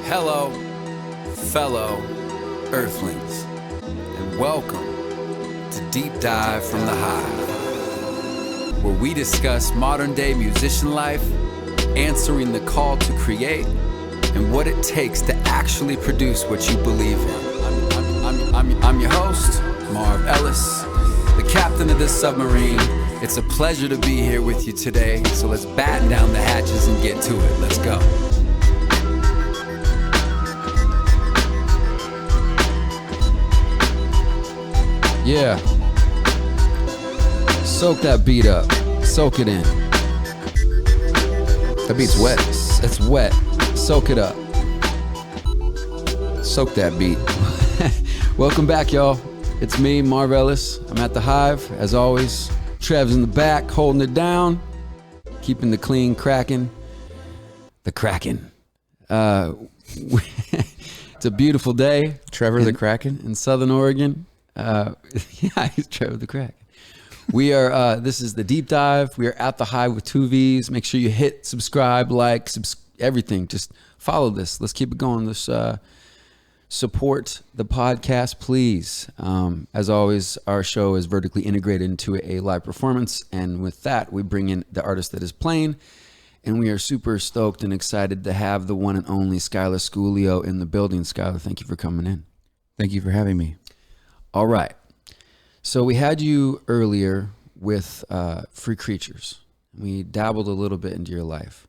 Hello, fellow Earthlings, and welcome to Deep Dive from the Hive, where we discuss modern-day musician life, answering the call to create, and what it takes to actually produce what you believe in. I'm your host, Marv Ellis, the captain of this submarine. It's a pleasure to be here with you today, so let's batten down the hatches and get to it. Let's go. Yeah. Soak that beat up. Soak it in. That beat's wet. It's wet. Soak it up. Soak that beat. Welcome back, y'all. It's me, Marv Ellis. I'm at the Hive, as always. Trev's in the back, holding it down, keeping the clean cracking. The Kraken. It's a beautiful day. Trevor the Kraken? In Southern Oregon. Yeah, he's Trevor the Kraken. We are, this is the Deep Dive. We are at the Hive with 2 V's. Make sure you hit subscribe, like, everything. Just follow this. Let's keep it going. Let's support the podcast, please. As always, our show is vertically integrated into a live performance. And with that, we bring in the artist that is playing. And we are super stoked and excited to have the one and only Skyler Squglio in the building. Skyler, thank you for coming in. Thank you for having me. All right. So we had you earlier with Free Creatures. We dabbled a little bit into your life.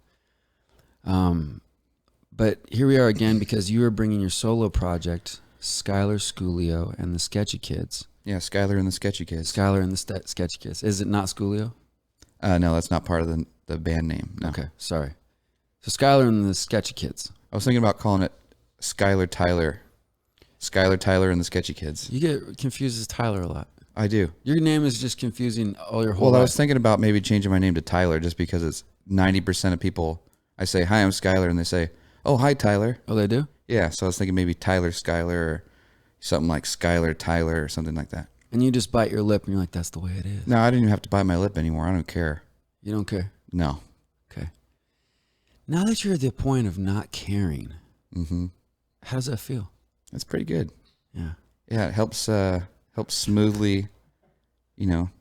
But here we are again because you are bringing your solo project, Skyler Squglio and the Sketchy Kids. Yeah, Skyler and the Sketchy Kids. Skyler and the Sketchy Kids. Is it not Squglio? No, that's not part of the band name. No. Okay, sorry. So Skyler and the Sketchy Kids. I was thinking about calling it Skyler Tyler. Skyler Tyler and the Sketchy Kids. You get confused as Tyler a lot. I do. Your name is just confusing all your whole Well, life. I was thinking about maybe changing my name to Tyler just because it's 90% of people. I say, hi, I'm Skyler, and they say, oh, hi, Tyler. Oh, they do? Yeah, so I was thinking maybe Tyler Skyler or something like Skyler Tyler or something like that. And you just bite your lip and you're like, that's the way it is. No, I didn't even have to bite my lip anymore. I don't care. You don't care? No. Okay. Now that you're at the point of not caring, how does that feel? That's pretty good. Yeah. Yeah, it helps smoothly,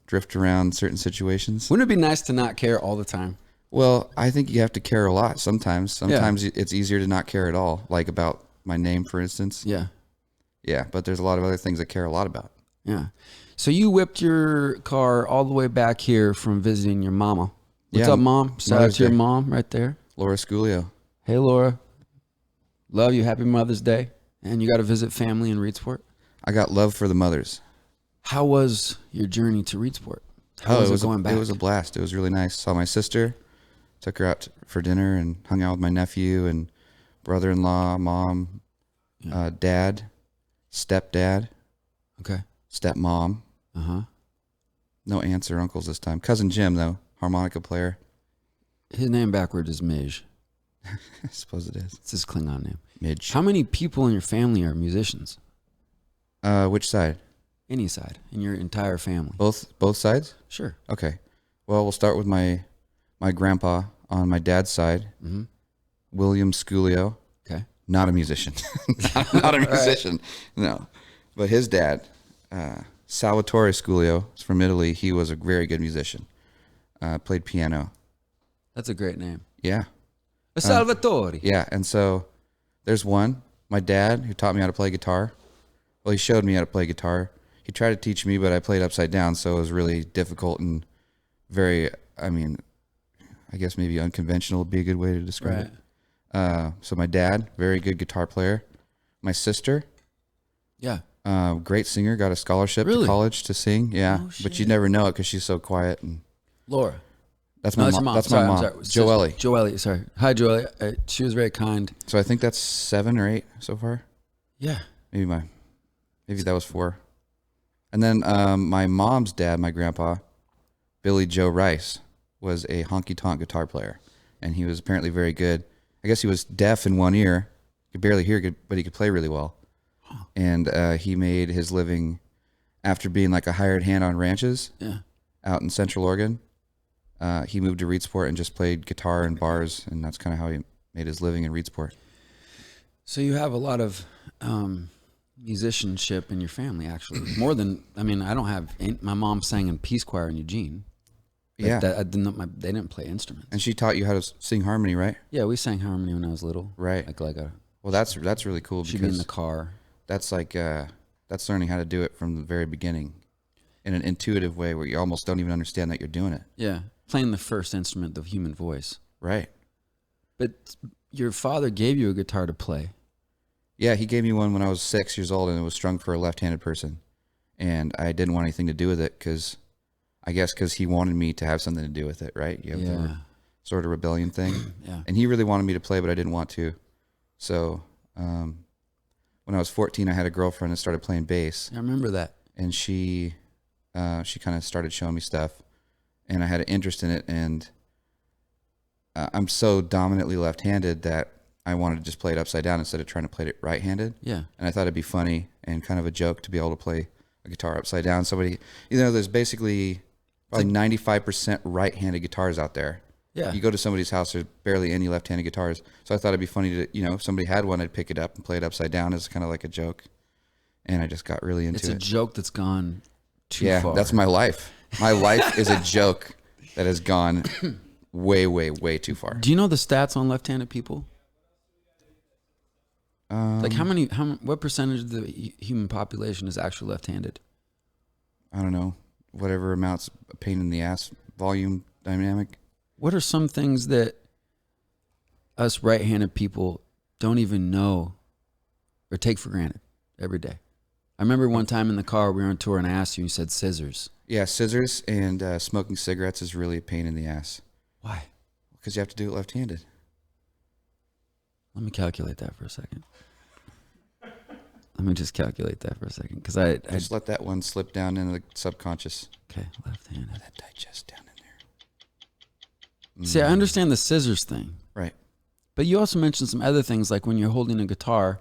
drift around certain situations. Wouldn't it be nice to not care all the time? Well, I think you have to care a lot sometimes. Sometimes it's easier to not care at all, like about my name, for instance. Yeah. Yeah, but there's a lot of other things I care a lot about. Yeah. So you whipped your car all the way back here from visiting your mama. What's up, Mom? Shout out to your mom right there. Laura Squglio. Hey, Laura. Love you. Happy Mother's Day. And you got to visit family in Reedsport? I got love for the mothers. How was your journey to Reedsport? How was it going back? It was a blast. It was really nice. Saw my sister, took her out for dinner and hung out with my nephew and brother-in-law, mom, dad, stepdad, okay, stepmom. No aunts or uncles this time. Cousin Jim, though, harmonica player. His name backwards is Midge. I suppose it is. It's his Klingon name. Midge. How many people in your family are musicians? Which side? Any side in your entire family. Both sides? Sure. Okay. Well, we'll start with my grandpa on my dad's side, William Squglio. Okay. Not a musician. not a musician. Right. No. But his dad, Salvatore Squglio, is from Italy. He was a very good musician. Played piano. That's a great name. Yeah. Salvatore. Yeah. And so there's one, my dad, who taught me how to play guitar. Well, he showed me how to play guitar. He tried to teach me, but I played upside down, so it was really difficult and very, I guess maybe unconventional would be a good way to describe it. So my dad, very good guitar player. My sister, great singer, got a scholarship to college to sing. Yeah, but you'd never know it because she's so quiet. And Laura. That's my mom. That's my mom. Joelle. Joelle, sorry. Hi, Joelle. She was very kind. So I think that's 7 or 8 so far. Yeah. Maybe that was 4. And then my mom's dad, my grandpa, Billy Joe Rice, was a honky-tonk guitar player. And he was apparently very good. I guess he was deaf in one ear. He could barely hear, but he could play really well. Huh. And he made his living after being like a hired hand on ranches out in Central Oregon. He moved to Reedsport and just played guitar in bars, and that's kind of how he made his living in Reedsport. So you have a lot of musicianship in your family, actually. More than, I mean, I don't have, my mom sang in Peace Choir in Eugene. Yeah. I didn't, they didn't play instruments. And she taught you how to sing harmony, right? Yeah, we sang harmony when I was little. Right. Well, that's really cool She'd be in because the car. that's like that's learning how to do it from the very beginning in an intuitive way where you almost don't even understand that you're doing it. Yeah, playing the first instrument, the human voice. Right. But your father gave you a guitar to play. Yeah, he gave me one when I was 6 years old, and it was strung for a left-handed person. And I didn't want anything to do with it because he wanted me to have something to do with it, right? You have the sort of rebellion thing. Yeah. And he really wanted me to play, but I didn't want to. So when I was 14, I had a girlfriend and started playing bass. I remember that. And she kind of started showing me stuff, and I had an interest in it. And I'm so dominantly left-handed that I wanted to just play it upside down instead of trying to play it right-handed. Yeah. And I thought it'd be funny and kind of a joke to be able to play a guitar upside down. There's basically probably 95% right-handed guitars out there. Yeah. You go to somebody's house, there's barely any left-handed guitars. So I thought it'd be funny to, if somebody had one, I'd pick it up and play it upside down as kind of like a joke. And I just got really into it. It's a joke that's gone too far. Yeah, that's my life. My life is a joke that has gone way, way, way too far. Do you know the stats on left-handed people? Like what percentage of the human population is actually left-handed? I don't know. Whatever amounts a pain in the ass volume dynamic. What are some things that us right-handed people don't even know or take for granted every day? I remember one time in the car we were on tour and I asked you, you said scissors. Yeah, scissors and smoking cigarettes is really a pain in the ass. Why? Because you have to do it left-handed. Let me calculate that for a second. Let me just calculate that for a second. Because I just let that one slip down into the subconscious. Okay, left-handed. Let that digest down in there. See, I understand the scissors thing. Right. But you also mentioned some other things, like when you're holding a guitar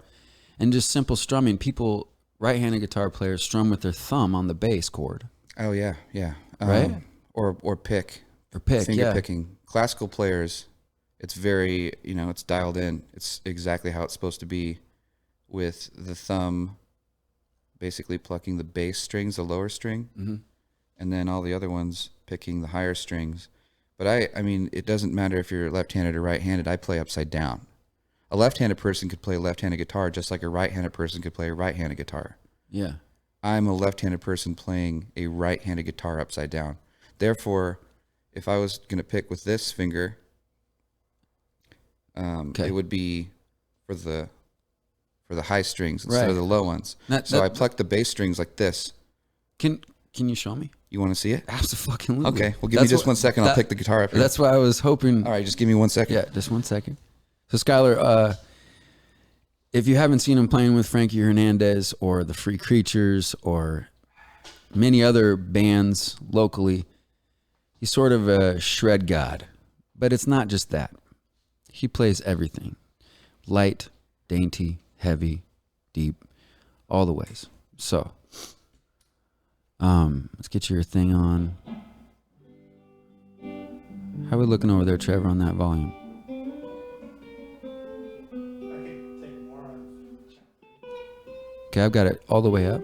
and just simple strumming, people, right-handed guitar players, strum with their thumb on the bass chord. Oh, yeah, yeah. Right? Or pick. Or pick, Finger picking. Classical players, it's very, it's dialed in. It's exactly how it's supposed to be, with the thumb basically plucking the bass strings, the lower string, and then all the other ones picking the higher strings. But I mean, it doesn't matter if you're left-handed or right-handed. I play upside down. A left-handed person could play a left-handed guitar just like a right-handed person could play a right-handed guitar. Yeah. I'm a left-handed person playing a right-handed guitar upside down. Therefore, if I was going to pick with this finger, it would be for the high strings instead of the low ones. I pluck the bass strings like this. Can you show me? You want to see it? Absolutely. Okay. Well, give me just 1 second. I'll pick the guitar up here. That's why I was hoping. All right, just give me 1 second. Yeah, just 1 second. So, Skyler, if you haven't seen him playing with Frankie Hernandez or the Free Creatures or many other bands locally, he's sort of a shred god. But it's not just that. He plays everything. Light, dainty, heavy, deep, all the ways. So, let's get your thing on. How are we looking over there, Trevor, on that volume? Okay, I've got it all the way up.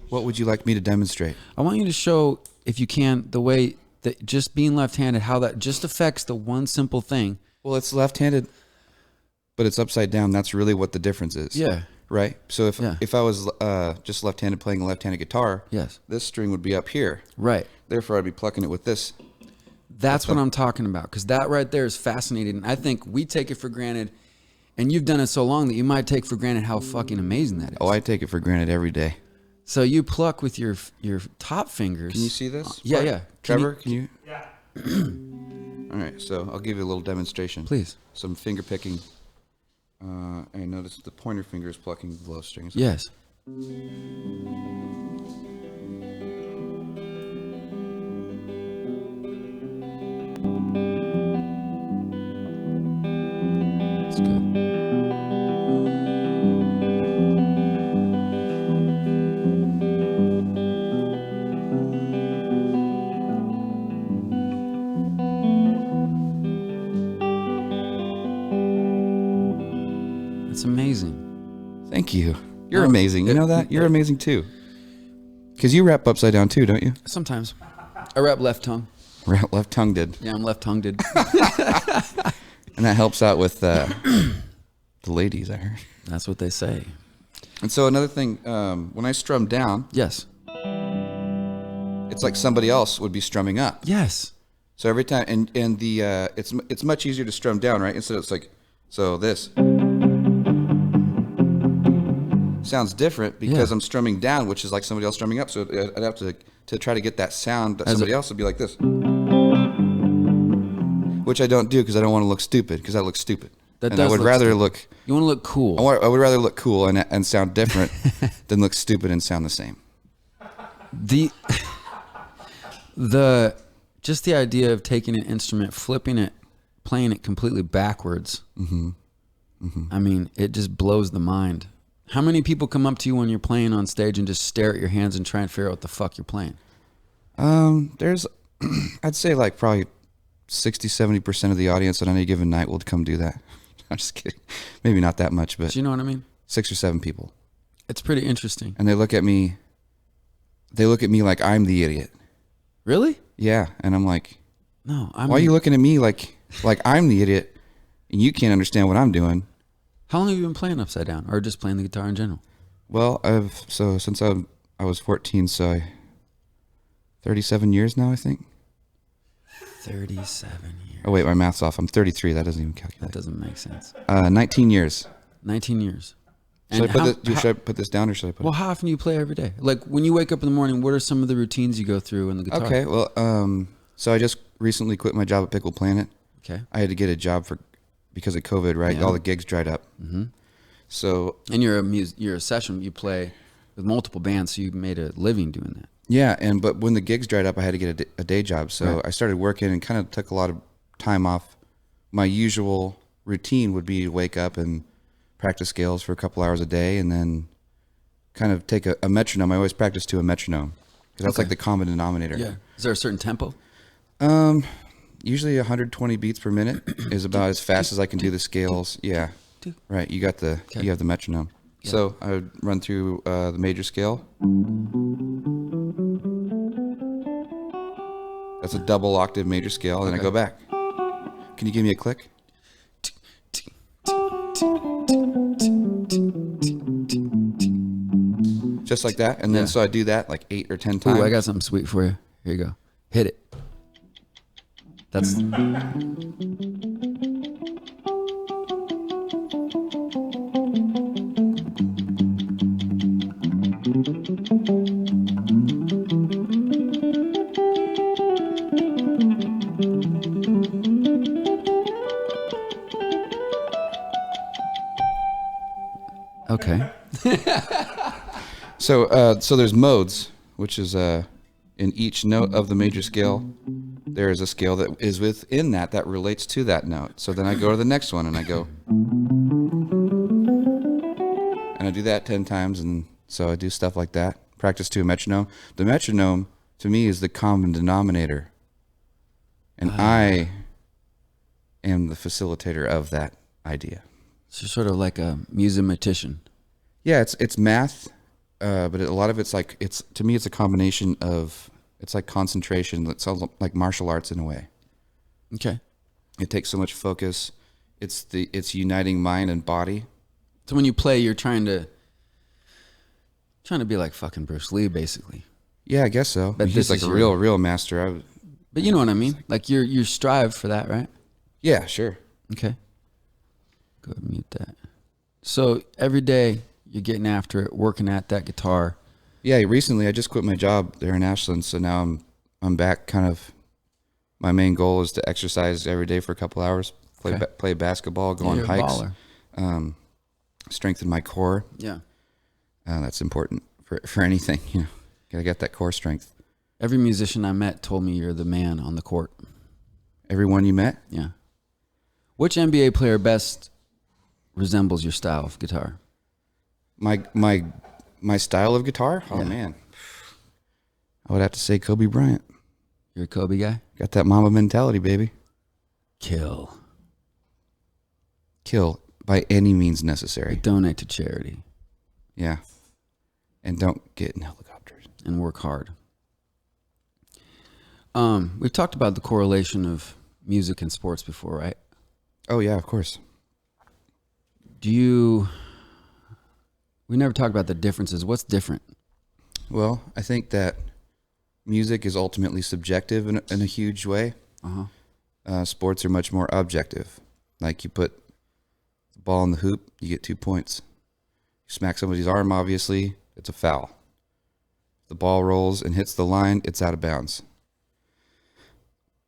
What would you like me to demonstrate? I want you to show, if you can, the way that just being left-handed, how that just affects the one simple thing. Well, it's left-handed, but it's upside down. That's really what the difference is. Yeah. Right? So if I was just left-handed playing a left-handed guitar, yes, this string would be up here. Right. Therefore, I'd be plucking it with this. That's what I'm talking about, because that right there is fascinating. And I think we take it for granted, and you've done it so long that you might take for granted how fucking amazing that is. Oh, I take it for granted every day. So you pluck with your top fingers. Can you see this? Yeah, yeah. Trevor, can you? Yeah. All right, so I'll give you a little demonstration. Please. Some finger picking. And notice the pointer finger is plucking the low strings. Yes. That's good. You're amazing. You know that? You're amazing too. Because you rap upside down too, don't you? Sometimes. I rap left tongue. Left tongue did. Yeah, I'm left-tongued. And that helps out with the ladies, I heard. That's what they say. And so another thing, when I strum down, Yes. it's like somebody else would be strumming up. Yes. So every time, and the it's much easier to strum down, right? Instead it's like, so this sounds different because I'm strumming down, which is like somebody else strumming up. So I'd have to try to get that sound that somebody else would be like this, which I don't do because I don't want to look stupid, because I look stupid. That and does I would look rather stupid. look. You want to look cool. I would rather look cool and sound different than look stupid and sound the same. The just the idea of taking an instrument, flipping it, playing it completely backwards. I mean, it just blows the mind. How many people come up to you when you're playing on stage and just stare at your hands and try and figure out what the fuck you're playing? There's, I'd say like probably 60-70% of the audience on any given night will come do that. I'm just kidding. Maybe not that much, but Do you know what I mean? 6 or 7 people. It's pretty interesting. And they look at me like I'm the idiot. Really? Yeah. And I'm like, No. why are you looking at me like I'm the idiot and you can't understand what I'm doing? How long have you been playing upside down, or just playing the guitar in general? Well, since I was 14, so 37 years now, I think. 37 years. Oh wait, my math's off. I'm 33. That doesn't even That calculate. doesn't make sense. 19 years. 19 years. Should I put this down or should I put Well, how often do you play every day? Like when you wake up in the morning, what are some of the routines you go through in the guitar? Okay, well, so I just recently quit my job at Pickle Planet. Okay. I had to get a job because of COVID, right? Yeah. All the gigs dried up. Mm-hmm. So And you're a session. You play with multiple bands, so you made a living doing that. yeah, but when the gigs dried up, I had to get a day job. So Right. I started working and kind of took a lot of time off. My usual routine would be to wake up and practice scales for a couple hours a day, and then kind of take a metronome. I always practice to a metronome because that's Okay. like the common denominator. Yeah. Is there a certain tempo? Usually 120 beats per minute is about as fast as I can do the scales. Yeah, right. You have the metronome. Yeah. So I would run through the major scale. That's a double octave major scale, and then I go back. Can you give me a click? Just like that, and then so I do that like 8 or 10 times. Ooh, I got something sweet for you. Here you go. Hit it. That's okay. So there's modes, which is in each note of the major scale, there is a scale that is within that relates to that note. So then I go to the next one and I go, and I do that 10 times, and so I do stuff like that. Practice to a metronome. The metronome to me is the common denominator, and I am the facilitator of that idea. So you're sort of like a musician. Yeah, it's math, but a lot of it's like to me it's a combination of it's like concentration. It's all like martial arts in a way. Okay. It takes so much focus. It's uniting mind and body. So when you play, you're trying to be like fucking Bruce Lee, basically. Yeah, I guess so. But He's this like is a your- real master. But you know what I mean? Like you strive for that, right? Yeah, sure. Okay. Go ahead and mute that. So every day you're getting after it, working at that guitar. Yeah, recently I just quit my job there in Ashland, so now I'm back. Kind of, my main goal is to exercise every day for a couple hours, play basketball, go on you're a hikes, baller. strengthen my core. Yeah. That's important for anything. You know, gotta get that core strength. Every musician I met told me you're the man on the court. Everyone you met? Yeah. Which NBA player best resembles your style of guitar? My style of guitar? Oh Yeah. man, I would have to say Kobe Bryant. You're a Kobe guy? Got that Mamba mentality, baby. Kill. Kill by any means necessary. Donate to charity. Yeah. And don't get in helicopters. And work hard. We've talked about the correlation of music and sports before, right? Oh, yeah, of course. We never talked about the differences. What's different? Well, I think that music is ultimately subjective in a huge way. Sports are much more objective. Like you put the ball in the hoop, you get 2 points. You smack somebody's arm, obviously, it's a foul. If the ball rolls and hits the line, it's out of bounds.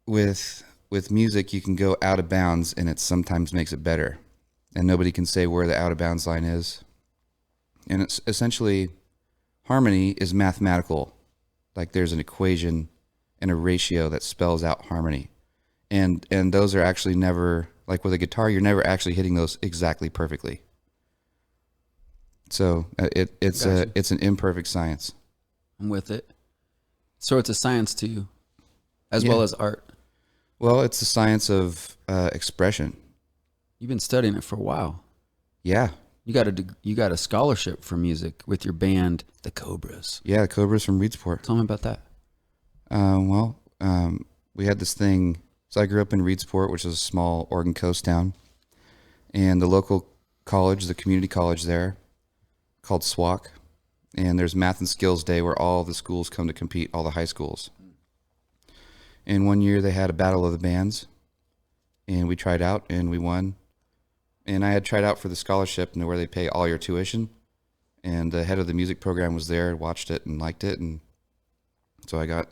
With music, you can go out of bounds, and it sometimes makes it better. And nobody can say where the out of bounds line is. And it's essentially, harmony is mathematical. Like there's an equation and a ratio that spells out harmony. And those are actually never, like with a guitar, you're never actually hitting those exactly perfectly. So it's an imperfect science. I'm with it. So it's a science to you, as well as art. Well, it's the science of expression. You've been studying it for a while. Yeah. You got a scholarship for music with your band, the Cobras. Yeah, the Cobras from Reedsport. Tell me about that. We had this thing. So I grew up in Reedsport, which is a small Oregon coast town. And the local college, the community college there, called SWAC. And there's Math and Skills Day where all the schools come to compete, all the high schools. And one year they had a battle of the bands. And we tried out and we won. And I had tried out for the scholarship where they pay all your tuition. And the head of the music program was there, watched it and liked it. And so I got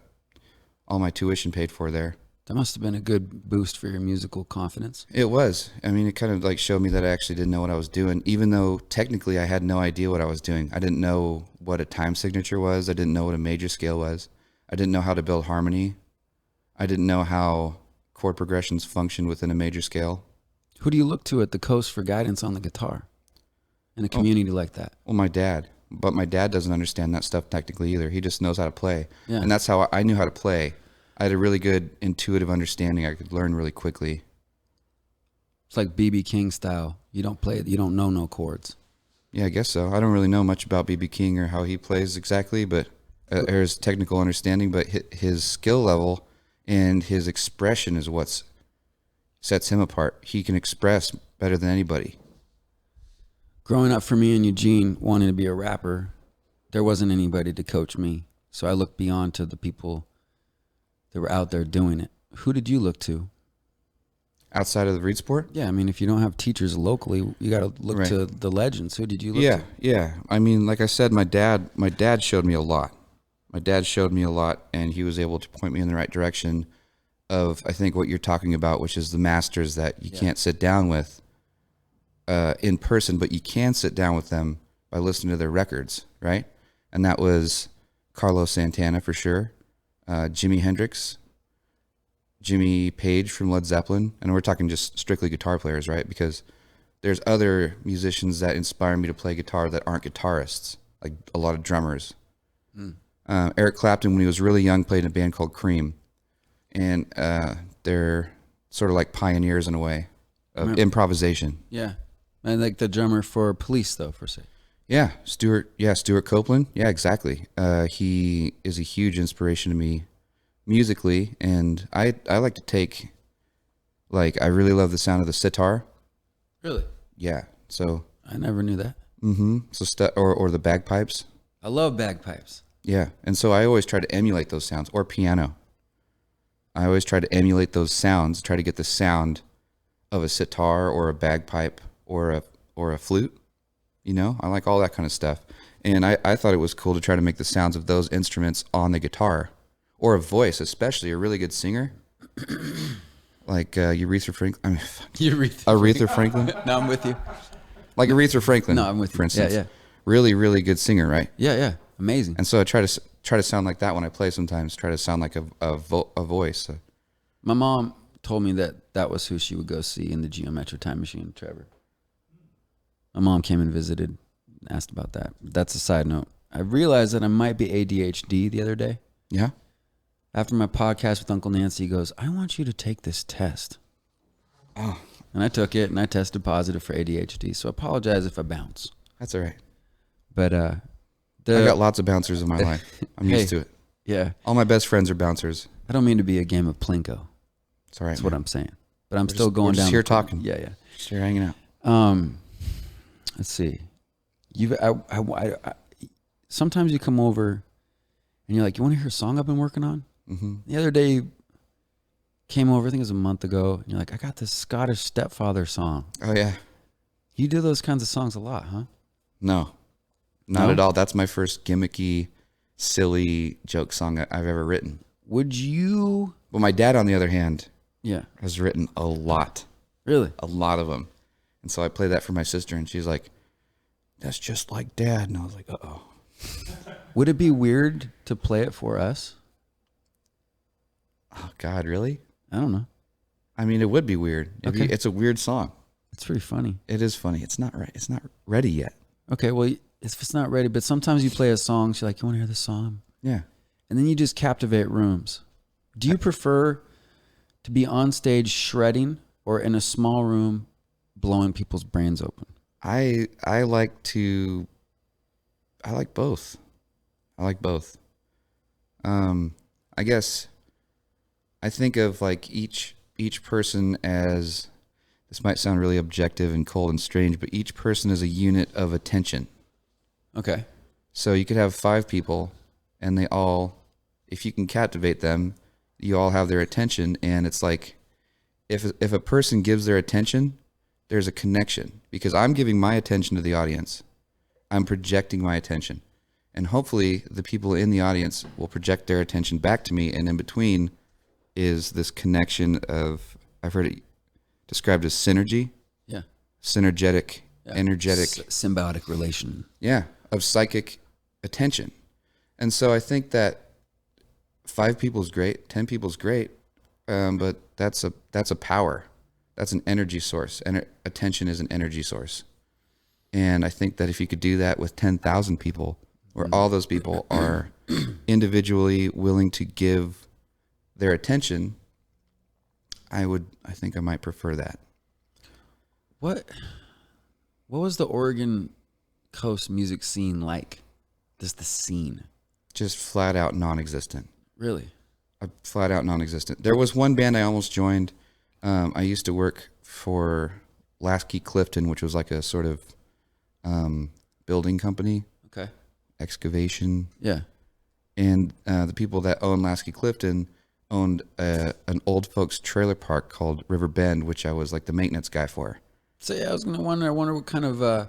all my tuition paid for there. That must have been a good boost for your musical confidence. It was. I mean, it kind of like showed me that I actually didn't know what I was doing, even though technically I had no idea what I was doing. I didn't know what a time signature was. I didn't know what a major scale was. I didn't know how to build harmony. I didn't know how chord progressions function within a major scale. Who do you look to at the coast for guidance on the guitar in a community like that? Well, my dad. But my dad doesn't understand that stuff technically either. He just knows how to play. Yeah. And that's how I knew how to play. I had a really good intuitive understanding. I could learn really quickly. It's like B.B. King style. You don't know no chords. Yeah, I guess so. I don't really know much about B.B. King or how he plays exactly, but or his technical understanding, but his skill level and his expression is what sets him apart. He can express better than anybody. Growing up for me in Eugene, wanting to be a rapper, there wasn't anybody to coach me. So I looked beyond to the people that were out there doing it. Who did you look to? Outside of the Reedsport? Yeah, I mean, if you don't have teachers locally, you got to look to the legends. Who did you look to? Yeah. I mean, like I said, my dad showed me a lot. My dad showed me a lot, and he was able to point me in the right direction of, I think, what you're talking about, which is the masters that you can't sit down with in person, but you can sit down with them by listening to their records, right? And that was Carlos Santana for sure, Jimi Hendrix, Jimmy Page from Led Zeppelin, and we're talking just strictly guitar players, right? Because there's other musicians that inspire me to play guitar that aren't guitarists, like a lot of drummers. Eric Clapton, when he was really young, played in a band called Cream, and they're sort of like pioneers in a way of improvisation. Yeah, and like the drummer for Police, though, for say. Yeah, Stuart Copeland. Yeah, exactly. He is a huge inspiration to me musically, and I like to take, like, I really love the sound of the sitar. Really? Yeah. So I never knew that. So or the bagpipes. I love bagpipes. Yeah, and so I always try to emulate those sounds, or piano. I always try to emulate those sounds, try to get the sound of a sitar or a bagpipe or a flute. You know, I like all that kind of stuff. And I thought it was cool to try to make the sounds of those instruments on the guitar, or a voice, especially a really good singer. Like Aretha Franklin. Aretha Franklin. No, I'm with you. Like Aretha Franklin. No, I'm with you. For instance. Yeah. Really, really good singer, right? Yeah. Amazing. And so I try to sound like that when I play sometimes, try to sound like a voice. My mom told me that was who she would go see in the Geometry Time Machine, Trevor. My mom came and visited, asked about that. That's a side note. I realized that I might be ADHD the other day. Yeah? After my podcast with Uncle Nancy, he goes, I want you to take this test. Oh. And I took it, and I tested positive for ADHD, so I apologize if I bounce. That's all right. But I got lots of bouncers in my life. I'm used to it. Yeah. All my best friends are bouncers. I don't mean to be a game of Plinko. It's all right. That's man. what I'm saying. But I'm still going we're just down. here talking. Yeah, yeah. Just here hanging out. Let's see. Sometimes you come over and you're like, you want to hear a song I've been working on? Mm-hmm. The other day you came over, I think it was a month ago, and you're like, I got this Scottish Stepfather song. Oh, yeah. You do those kinds of songs a lot, huh? No, not at all. That's my first gimmicky, silly joke song I've ever written. Would you? But my dad, on the other hand, Yeah. has written a lot. Really? A lot of them. And so I play that for my sister, and she's like, that's just like Dad. And I was like, uh-oh. Would it be weird to play it for us? Oh, God, really? I don't know. I mean, it would be weird. Okay. It's a weird song. It's pretty funny. It is funny. It's not right. It's not ready yet. Okay, well, if it's not ready, but sometimes you play a song, you're like, you want to hear this song? Yeah. And then you just captivate rooms. Do you prefer to be on stage shredding or in a small room blowing people's brains open? I like both. I like both. I guess I think of like each person as, this might sound really objective and cold and strange, but each person is a unit of attention. Okay. So you could have 5 people and they all, if you can captivate them, you all have their attention. And it's like, if a person gives their attention, there's a connection, because I'm giving my attention to the audience. I'm projecting my attention. And hopefully the people in the audience will project their attention back to me. And in between is this connection of, I've heard it described as synergy. Yeah. Synergetic, Yeah. energetic. Symbiotic relation. Yeah. Of psychic attention. And so I think that 5 people is great, 10 people is great, but that's a power. That's an energy source. And attention is an energy source. And I think that if you could do that with 10,000 people, where all those people are individually willing to give their attention, I think I might prefer that. What was the Oregon Coast music scene like? Just the scene. Just flat out non-existent. Really? Flat out non-existent. There was one band I almost joined. I used to work for Lasky Clifton, which was like a sort of building company. Okay. Excavation. Yeah. And the people that owned Lasky Clifton owned an old folks trailer park called River Bend, which I was like the maintenance guy for. So yeah, I was gonna wonder. I wonder what kind of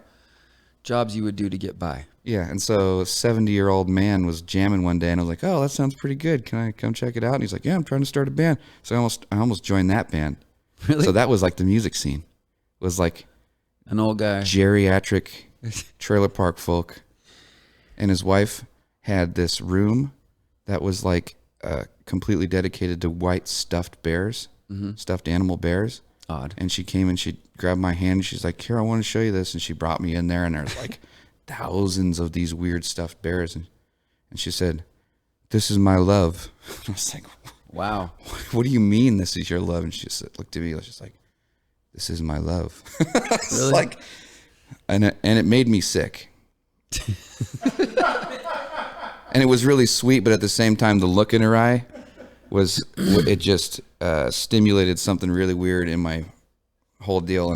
jobs you would do to get by. Yeah, and so a 70-year-old man was jamming one day, and I was like, "Oh, that sounds pretty good. Can I come check it out?" And he's like, "Yeah, I'm trying to start a band." So I almost joined that band. Really? So that was like the music scene. It was like An old guy. geriatric trailer park folk, and his wife had this room that was like completely dedicated to white stuffed bears, stuffed animal bears. Odd. And she came and she grabbed my hand and she's like, "Here, I want to show you this." And she brought me in there, and there's like thousands of these weird stuffed bears. And she said, "This is my love." And I was like, Wow. "What do you mean this is your love?" And she just looked at me, and just like, "This is my love." Really? Like, and it made me sick. And it was really sweet, but at the same time, the look in her eye it just stimulated something really weird in my whole deal,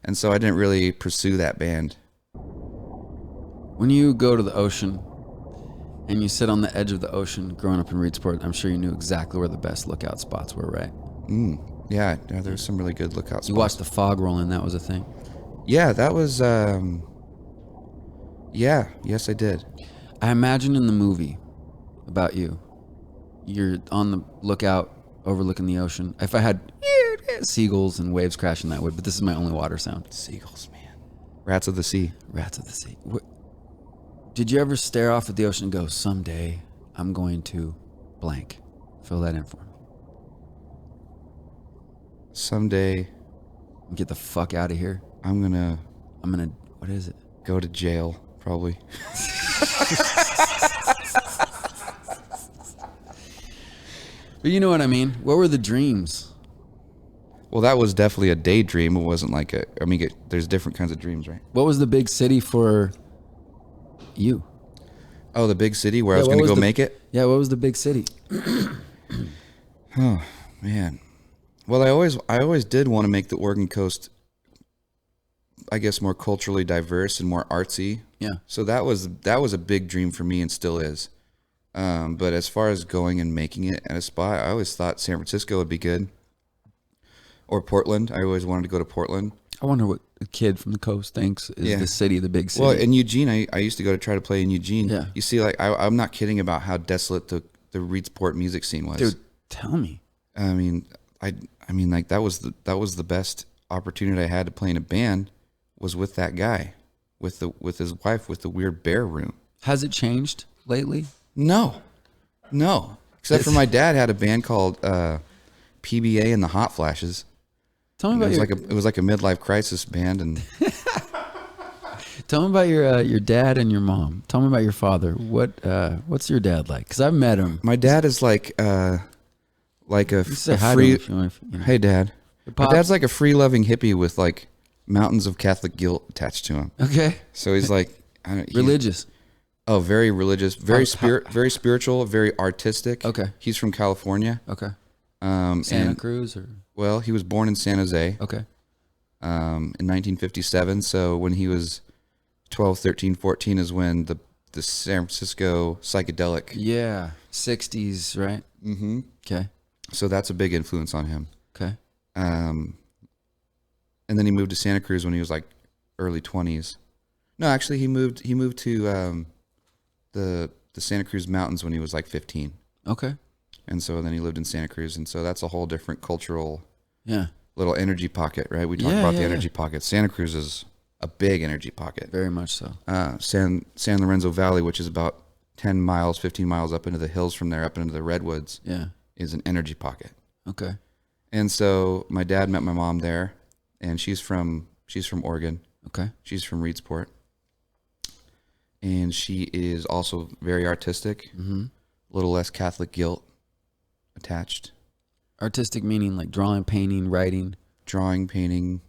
and so I didn't really pursue that band. When you go to the ocean and you sit on the edge of the ocean, growing up in Reedsport, I'm sure you knew exactly where the best lookout spots were, right? Yeah, there's some really good lookout spots. You watched the fog roll in. That was a thing. Yeah, that was. Yes, I did. I imagine in the movie about you, you're on the lookout overlooking the ocean. If I had seagulls and waves crashing, that would, but this is my only water sound. Seagulls, man. Rats of the sea. Rats of the sea. Did you ever stare off at the ocean and go, someday I'm going to blank? Fill that in for me. Someday. Get the fuck out of here. I'm gonna, what is it? Go to jail, probably. But you know what I mean? What were the dreams? Well, that was definitely a daydream. It wasn't like there's different kinds of dreams, right? What was the big city for you. Oh, the big city where I was going to go make it? Yeah, what was the big city? Oh, man. Well, I always did want to make the Oregon coast, I guess, more culturally diverse and more artsy. Yeah. So that was a big dream for me and still is. But as far as going and making it at a spot, I always thought San Francisco would be good. Or Portland. I always wanted to go to Portland. I wonder what a kid from the coast thinks is the city, the big city. Well, in Eugene, I used to go to try to play in Eugene. Yeah. You see, like, I'm not kidding about how desolate the Reedsport music scene was. Dude, tell me. I mean, like that was the best opportunity I had to play in a band was with that guy, with his wife, with the weird bear room. Has it changed lately? No. Except for my dad had a band called PBA and the Hot Flashes. Tell me about it was like a midlife crisis band, and tell me about your dad and your mom. Tell me about your father. What's your dad like? Because I've met him. My dad is like a Say free. hi to him if you know. Hey, Dad. My dad's like a free-loving hippie with like mountains of Catholic guilt attached to him. Okay. So he's like religious. Oh, very religious, very spiritual, very artistic. Okay. He's from California. Okay. Santa Cruz or? Well, he was born in San Jose. Okay. In 1957. So when he was 12, 13, 14 is when the San Francisco psychedelic. Yeah. 60s, right? Mm-hmm. Okay. So that's a big influence on him. Okay. And then he moved to Santa Cruz when he was like early 20s. No, actually he moved to the Santa Cruz Mountains when he was like 15. Okay. And so then he lived in Santa Cruz, and so that's a whole different cultural little energy pocket, right? We talk about the energy pocket. Santa Cruz is a big energy pocket. Very much so. San Lorenzo Valley, which is about 10 miles, 15 miles up into the hills from there, up into the redwoods, is an energy pocket. Okay. And so my dad met my mom there, and she's from Oregon. Okay. She's from Reedsport. And she is also very artistic, a little less Catholic guilt attached. Artistic meaning like drawing, painting, writing. Drawing, painting.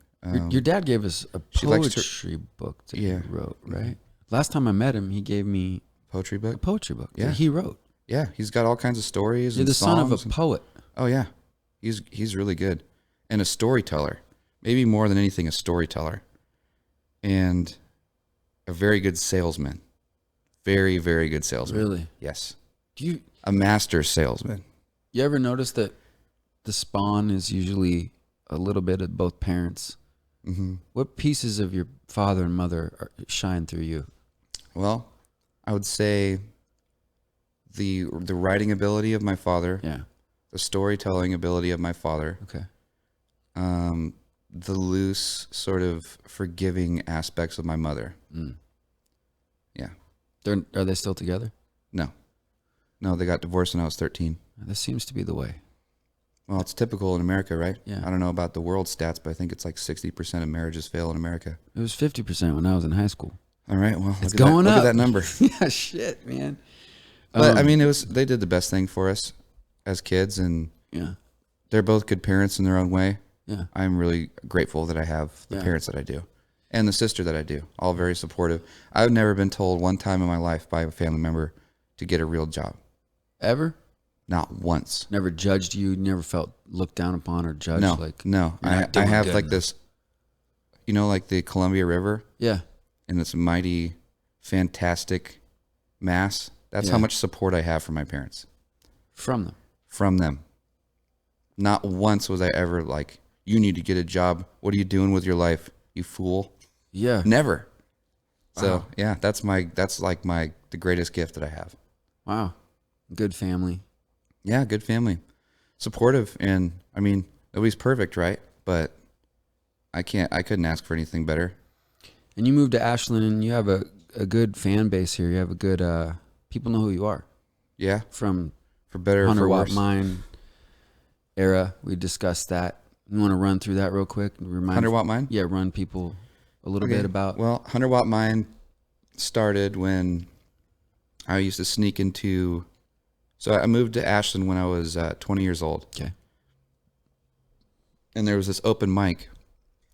Your dad gave us a poetry book that he wrote, right? Last time I met him, he gave me poetry book. A poetry book that he wrote. Yeah, he's got all kinds of stories. You're and the songs son of a poet. Oh yeah, he's really good, and a storyteller. Maybe more than anything, a storyteller, and a very good salesman. Very, very good salesman. Really? Yes. A master salesman. You ever notice that the spawn is usually a little bit of both parents? Mm-hmm. What pieces of your father and mother shine through you? Well, I would say the writing ability of my father. Yeah. The storytelling ability of my father. Okay. The loose, sort of forgiving aspects of my mother. Mm. Yeah. Are they still together? No, they got divorced when I was 13. This seems to be the way. Well, it's typical in America, right? Yeah. I don't know about the world stats, but I think it's like 60% of marriages fail in America. It was 50% when I was in high school. All right, well, it's going up. Look at that number. Yeah, shit, man. But I mean, they did the best thing for us as kids, and they're both good parents in their own way. Yeah, I'm really grateful that I have the parents that I do, and the sister that I do. All very supportive. I've never been told one time in my life by a family member to get a real job. Ever? Not once. Never judged you? Never felt looked down upon or judged? No. I have like this, like the Columbia River. Yeah. And this mighty, fantastic mass. That's how much support I have from my parents. From them. Not once was I ever like, you need to get a job. What are you doing with your life, you fool? Yeah. Never. So wow. that's the greatest gift that I have. Wow. Good family. Yeah, good family. Supportive, and I mean, nobody's perfect, right? But I couldn't ask for anything better. And you moved to Ashland, and you have a good fan base here. You have a good people know who you are. Yeah. For better or for worse. 100 Watt Mine era. We discussed that. You want to run through that real quick? 100 Watt Mine? Yeah, run people a little bit about. Well, 100 Watt Mine started when I used to sneak into. So I moved to Ashland when I was 20 years old. Okay. And there was this open mic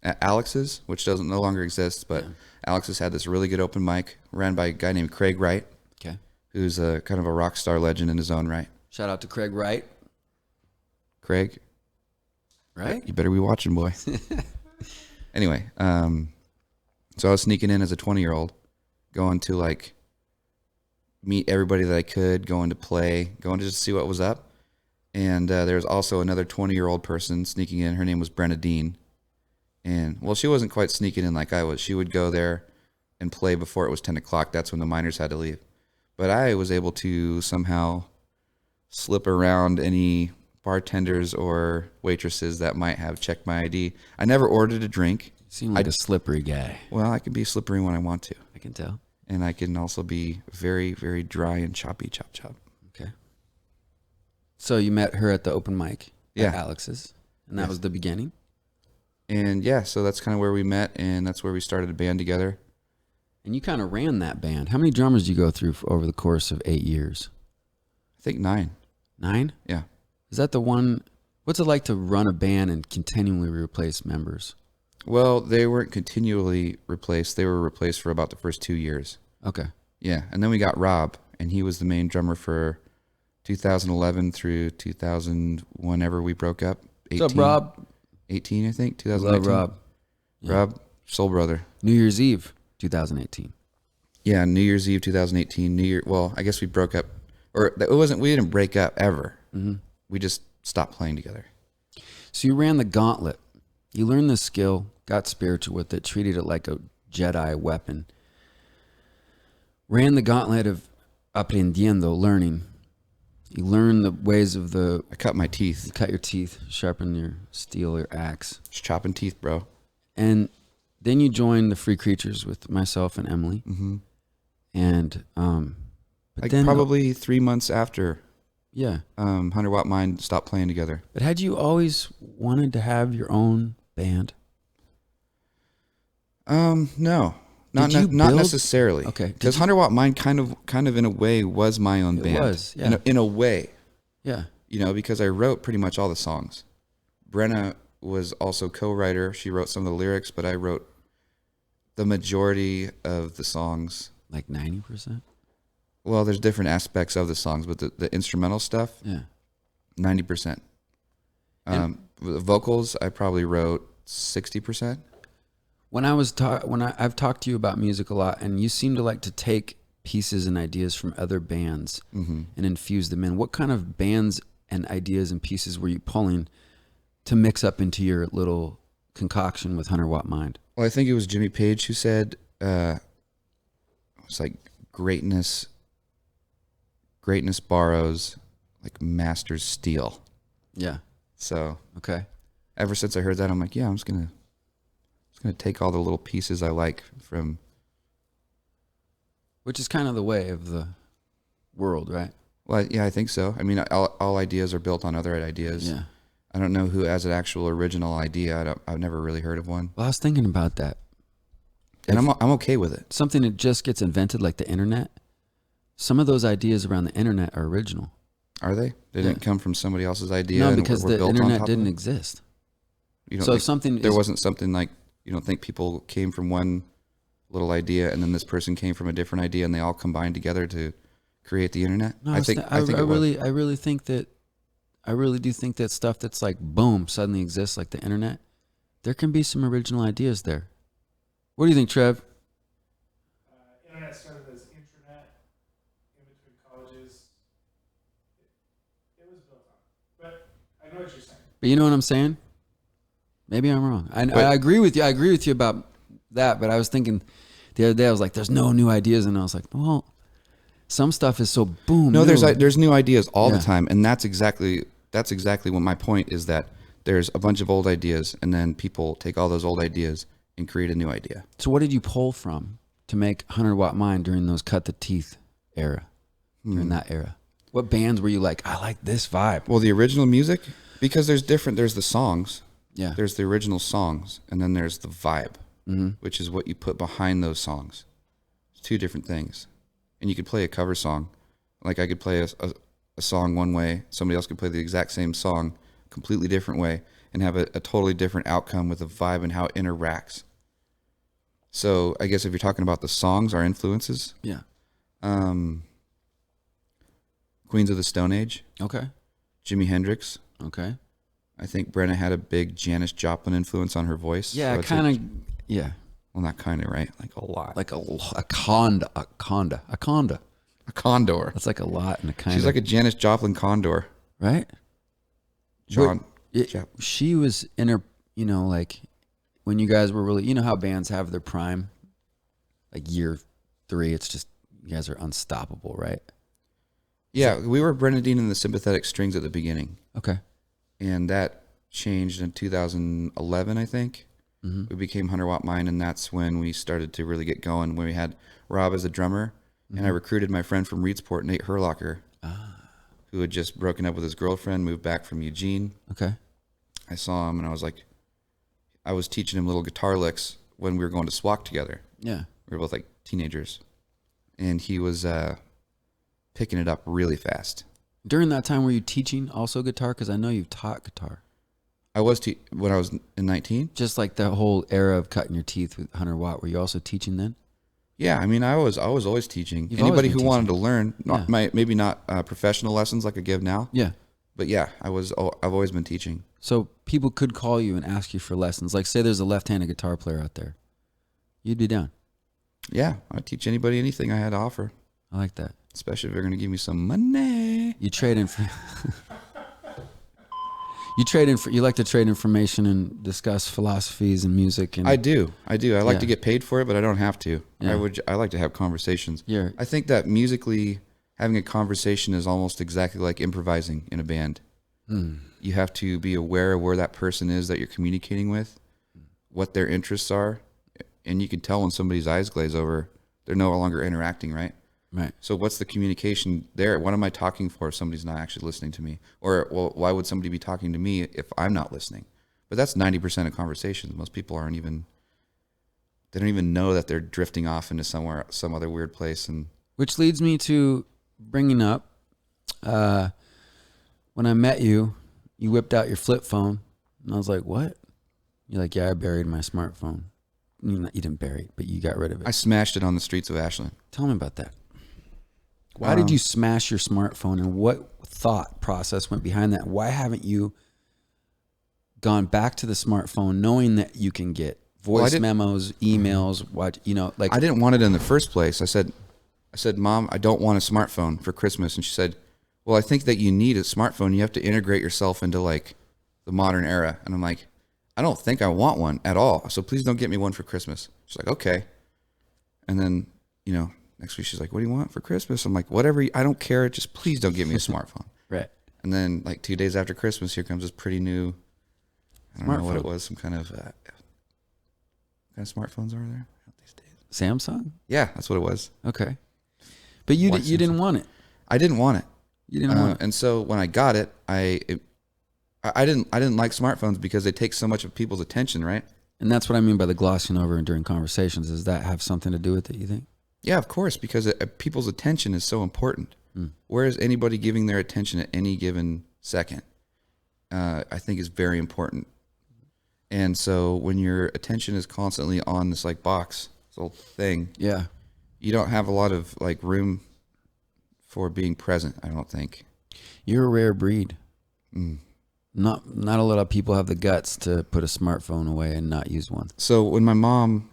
at Alex's, which doesn't no longer exists, but Alex's had this really good open mic ran by a guy named Craig Wright. Okay. Who's a kind of a rock star legend in his own right. Shout out to Craig Wright. Craig. Right? You better be watching, boy. Anyway, so I was sneaking in as a 20-year-old, going to like meet everybody that I could, going to play, going to just see what was up. And there was also another 20-year-old person sneaking in. Her name was Brenna Dean. And, well, she wasn't quite sneaking in like I was. She would go there and play before it was 10 o'clock. That's when the minors had to leave. But I was able to somehow slip around any bartenders or waitresses that might have checked my ID. I never ordered a drink. You seem like a slippery guy. Well, I can be slippery when I want to. I can tell. And I can also be very, very dry and choppy, chop, chop. Okay. So you met her at the open mic Yeah. at Alex's, and that was the beginning? And yeah, so that's kind of where we met, and that's where we started a band together. And you kind of ran that band. How many drummers did you go through over the course of 8 years? I think 9. 9? Yeah. Is that the one? What's it like to run a band and continually replace members? Well, they weren't continually replaced. They were replaced for about the first 2 years. Okay. Yeah, and then we got Rob, and he was the main drummer for 2011 through 2000, whenever we broke up. 18, What's up, Rob? 18, I think, 2019. Love Rob. Yeah. Rob, soul brother. New Year's Eve, 2018. Yeah, New Year's Eve 2018. Well, I guess we broke up, or it wasn't. We didn't break up ever. Mm-hmm. We just stopped playing together. So you ran the gauntlet. You learned the skill, got spiritual with it, treated it like a Jedi weapon. Ran the gauntlet of aprendiendo, learning. You learn the ways of the... I cut my teeth. You cut your teeth, sharpen your steel, your axe. Just chopping teeth, bro. And then you joined the Free Creatures with myself and Emily. Mm-hmm. And but Like then probably 3 months after, yeah, 100 Watt Mind stopped playing together. But had you always wanted to have your own band? No, not Did you not build- necessarily. Okay. Because 100 Watt Mind kind of in a way was my own band. It was, yeah. In a way, Yeah. you know, because I wrote pretty much all the songs. Brenna was also co-writer. She wrote some of the lyrics, but I wrote the majority of the songs. Like 90%? Well, there's different aspects of the songs, but the instrumental stuff, Yeah. 90%. The vocals, I probably wrote 60%. I've talked to you about music a lot, and you seem to like to take pieces and ideas from other bands and infuse them in. What kind of bands and ideas and pieces were you pulling to mix up into your little concoction with 100 Watt Mind? Well, I think it was Jimmy Page who said, it's like greatness borrows, like masters steal. Yeah. So Okay. ever since I heard that, I'm like, yeah, I'm just gonna take all the little pieces I like from. Which is kind of the way of the world, right? Well, yeah, I think so. I mean, all ideas are built on other ideas. Yeah. I don't know who has an actual original idea. I've never really heard of one, Well, I was thinking about that. and I'm okay with it. Something that just gets invented, like the internet. Some of those ideas around the internet are original. Are they? They didn't come from somebody else's idea. No, and because were the built on internet top of didn't it? exist. You don't So think if something there is, wasn't something like, you don't think people came from one little idea and then this person came from a different idea and they all combined together to create the internet? No, I think it was. I really do think that stuff that's like boom suddenly exists, like the internet. There can be some original ideas there. What do you think, Trev? Internet started as intranet in between colleges. It was built on. But I know what you're saying. But you know what I'm saying? Maybe I'm wrong. I agree with you. I agree with you about that. But I was thinking the other day, I was like, "There's no new ideas," and I was like, "Well, some stuff is so boom." No, new. there's new ideas all Yeah. the time, and that's exactly what my point is, that there's a bunch of old ideas, and then people take all those old ideas and create a new idea. So what did you pull from to make 100 Watt Mind during those cut the teeth era? During that era, what bands were you like? I like this vibe. Well, the original music, because there's the songs. Yeah. There's the original songs, and then there's the vibe, which is what you put behind those songs. It's two different things. And you could play a cover song. Like I could play a song one way, somebody else could play the exact same song completely different way, and have a totally different outcome with the vibe and how it interacts. So I guess if you're talking about the songs, our influences, Yeah. Queens of the Stone Age, Okay. Jimi Hendrix. Okay. I think Brenna had a big Janis Joplin influence on her voice. Yeah, so kind of. Yeah. Well, not kind of, right? Like a lot. Like a conda. A conda. A condor. That's like a lot and a kind She's of. like a Janis Joplin condor. Right? John. She was in her, like when you guys were really, how bands have their prime, like year 3, it's just, you guys are unstoppable, right? Yeah, we were Bernadine and the Sympathetic Strings at the beginning. Okay. And that changed in 2011, I think. Mm-hmm. We became 100 Watt Mind, and that's when we started to really get going, when we had Rob as a drummer. Mm-hmm. And I recruited my friend from Reedsport, Nate Herlocker, who had just broken up with his girlfriend, moved back from Eugene. Okay. I saw him, and I was teaching him little guitar licks when we were going to SWAC together. Yeah. We were both like teenagers. And he was picking it up really fast. During that time, were you teaching also guitar? Because I know you've taught guitar. I was when I was in 19. Just like the whole era of cutting your teeth with 100 Watt, were you also teaching then? Yeah, I mean, I was always teaching. You've Anybody always who been wanted to teaching. learn, maybe not professional lessons like I give now, Yeah. but yeah, I've always been teaching. So people could call you and ask you for lessons. Like say there's a left-handed guitar player out there. You'd be down. Yeah, I'd teach anybody anything I had to offer, I like that. especially if they're going to give me some money. You trade in for you like to trade information and discuss philosophies and music and I do. I like Yeah. to get paid for it, but I don't have to. Yeah. I like to have conversations. Yeah. I think that musically having a conversation is almost exactly like improvising in a band. You have to be aware of where that person is that you're communicating with, what their interests are, and you can tell when somebody's eyes glaze over, they're no longer interacting, right? Right. So what's the communication there? What am I talking for if somebody's not actually listening to me? Or, well, why would somebody be talking to me if I'm not listening? But that's 90% of conversations. Most people they don't even know that they're drifting off into some other weird place. And Which leads me to bringing up when I met you, you whipped out your flip phone, and I was like, "What?" You're like, "Yeah, I buried my smartphone." You didn't bury it, but you got rid of it. I smashed it on the streets of Ashland. Tell me about that. Why did you smash your smartphone, and what thought process went behind that? Why haven't you gone back to the smartphone knowing that you can get voice memos, emails, I didn't want it in the first place. I said, "Mom, I don't want a smartphone for Christmas." And she said, "Well, I think that you need a smartphone. You have to integrate yourself into like the modern era." And I'm like, "I don't think I want one at all. So please don't get me one for Christmas." She's like, "Okay." And then, next week she's like, "What do you want for Christmas?" I'm like, "Whatever. I don't care. Just please don't get me a smartphone." Right. And then like 2 days after Christmas, here comes this pretty new, I don't know what it Smartphone. was, some kind of, what kind of smartphones are there these days? Samsung? Yeah, that's what it was. Okay. But you Why didn't want it. I didn't want it. You didn't want it. And so when I got it, I didn't like smartphones because they take so much of people's attention, right? And that's what I mean by the glossing over and during conversations. Does that have something to do with it, you think? Yeah, of course, because people's attention is so important. Where is anybody giving their attention at any given second? I think is very important. And so when your attention is constantly on this like box, this little thing, Yeah. you don't have a lot of like room for being present, I don't think. You're a rare breed. Not a lot of people have the guts to put a smartphone away and not use one. So when my mom,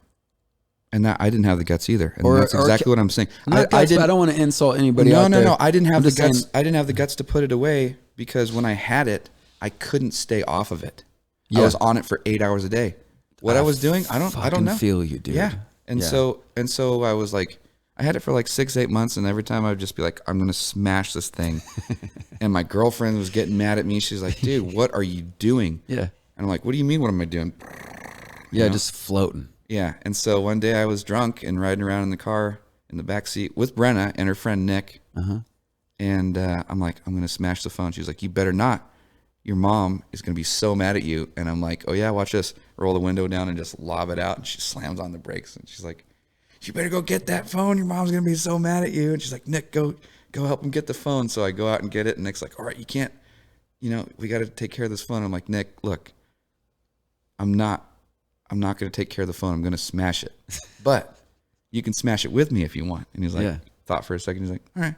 and that I didn't have the guts either, and that's exactly what I'm saying. I don't want to insult anybody out there. No, I didn't have I'm the just guts. saying- I didn't have the guts to put it away because when I had it, I couldn't stay off of it. Yeah. I was on it for 8 hours a day. What I was doing, I don't fucking know. feel you, dude. Yeah. And so I was like, I had it for like 6-8 months, and every time I would just be like, I'm gonna smash this thing. And my girlfriend was getting mad at me. She's like, "Dude, what are you doing?" Yeah. And I'm like, "What do you mean? What am I doing?" Yeah, You know? just floating. Yeah. And so one day I was drunk and riding around in the car in the back seat with Brenna and her friend Nick. And I'm like, "I'm gonna smash the phone." She's like, "You better not. Your mom is gonna be so mad at you." And I'm like, "Oh yeah, watch this." Roll the window down and just lob it out. And she slams on the brakes and she's like, "You better go get that phone. Your mom's gonna be so mad at you." And she's like, "Nick, go help him get the phone." So I go out and get it, and Nick's like, "All right, you can't, we got to take care of this phone." I'm like, "Nick, look, I'm not going to take care of the phone. I'm going to smash it. But you can smash it with me if you want. And he's like, thought for a second. He's like, all right.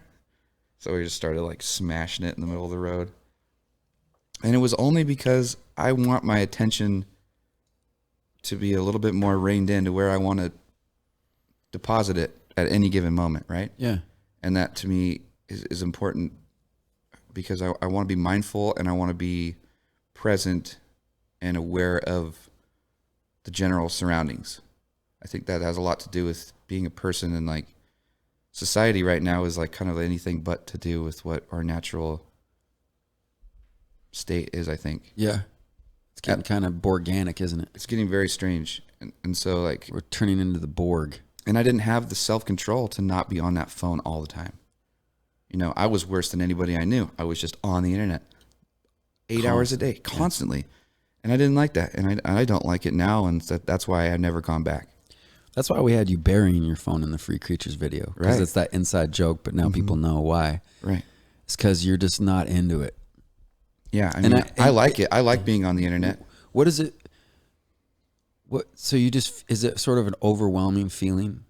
So we just started like smashing it in the middle of the road. And it was only because I want my attention to be a little bit more reined in to where I want to deposit it at any given moment, right? Yeah. And that to me is important because I want to be mindful and I want to be present and aware of the general surroundings. I think that has a lot to do with being a person, and like society right now is like kind of anything but to do with what our natural state is, I think. Yeah. It's getting kind of Borganic, isn't it? It's getting very strange. And so like we're turning into the Borg. And I didn't have the self-control to not be on that phone all the time. You know, I was worse than anybody I knew. I was just on the internet 8 hours a day, constantly. Yeah. And I didn't like that. And I don't like it now. And that's why I've never gone back. That's why we had you burying your phone in the Free Creatures video. Because it's that inside joke, but now people know why. Right. It's because you're just not into it. Yeah, I mean, I like it. I like being on the internet. What is it? So is it sort of an overwhelming feeling?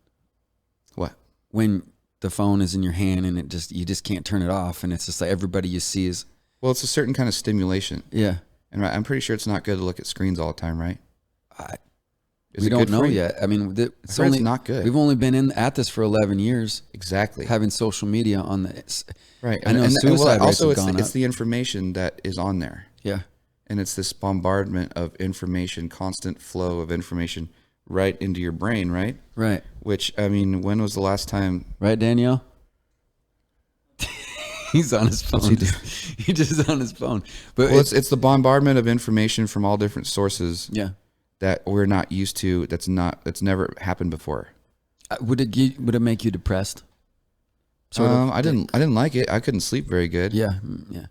What? When the phone is in your hand and you just can't turn it off, and it's just like everybody you see is. Well, it's a certain kind of stimulation. Yeah. And I'm pretty sure it's not good to look at screens all the time, right? We don't know yet. I mean, it's not good. We've only been at this for 11 years. Exactly. Having social media on the. Right. I know suicide rates have gone up. It's the information that is on there. Yeah. And it's this bombardment of information, constant flow of information right into your brain, right? Right. Which, I mean, when was the last time? Right, Danielle? He's on his phone. He's just on his phone. But it's the bombardment of information from all different sources. Yeah. That we're not used to. That's never happened before. Would it make you depressed? I didn't like it. I couldn't sleep very good. Yeah. Yeah.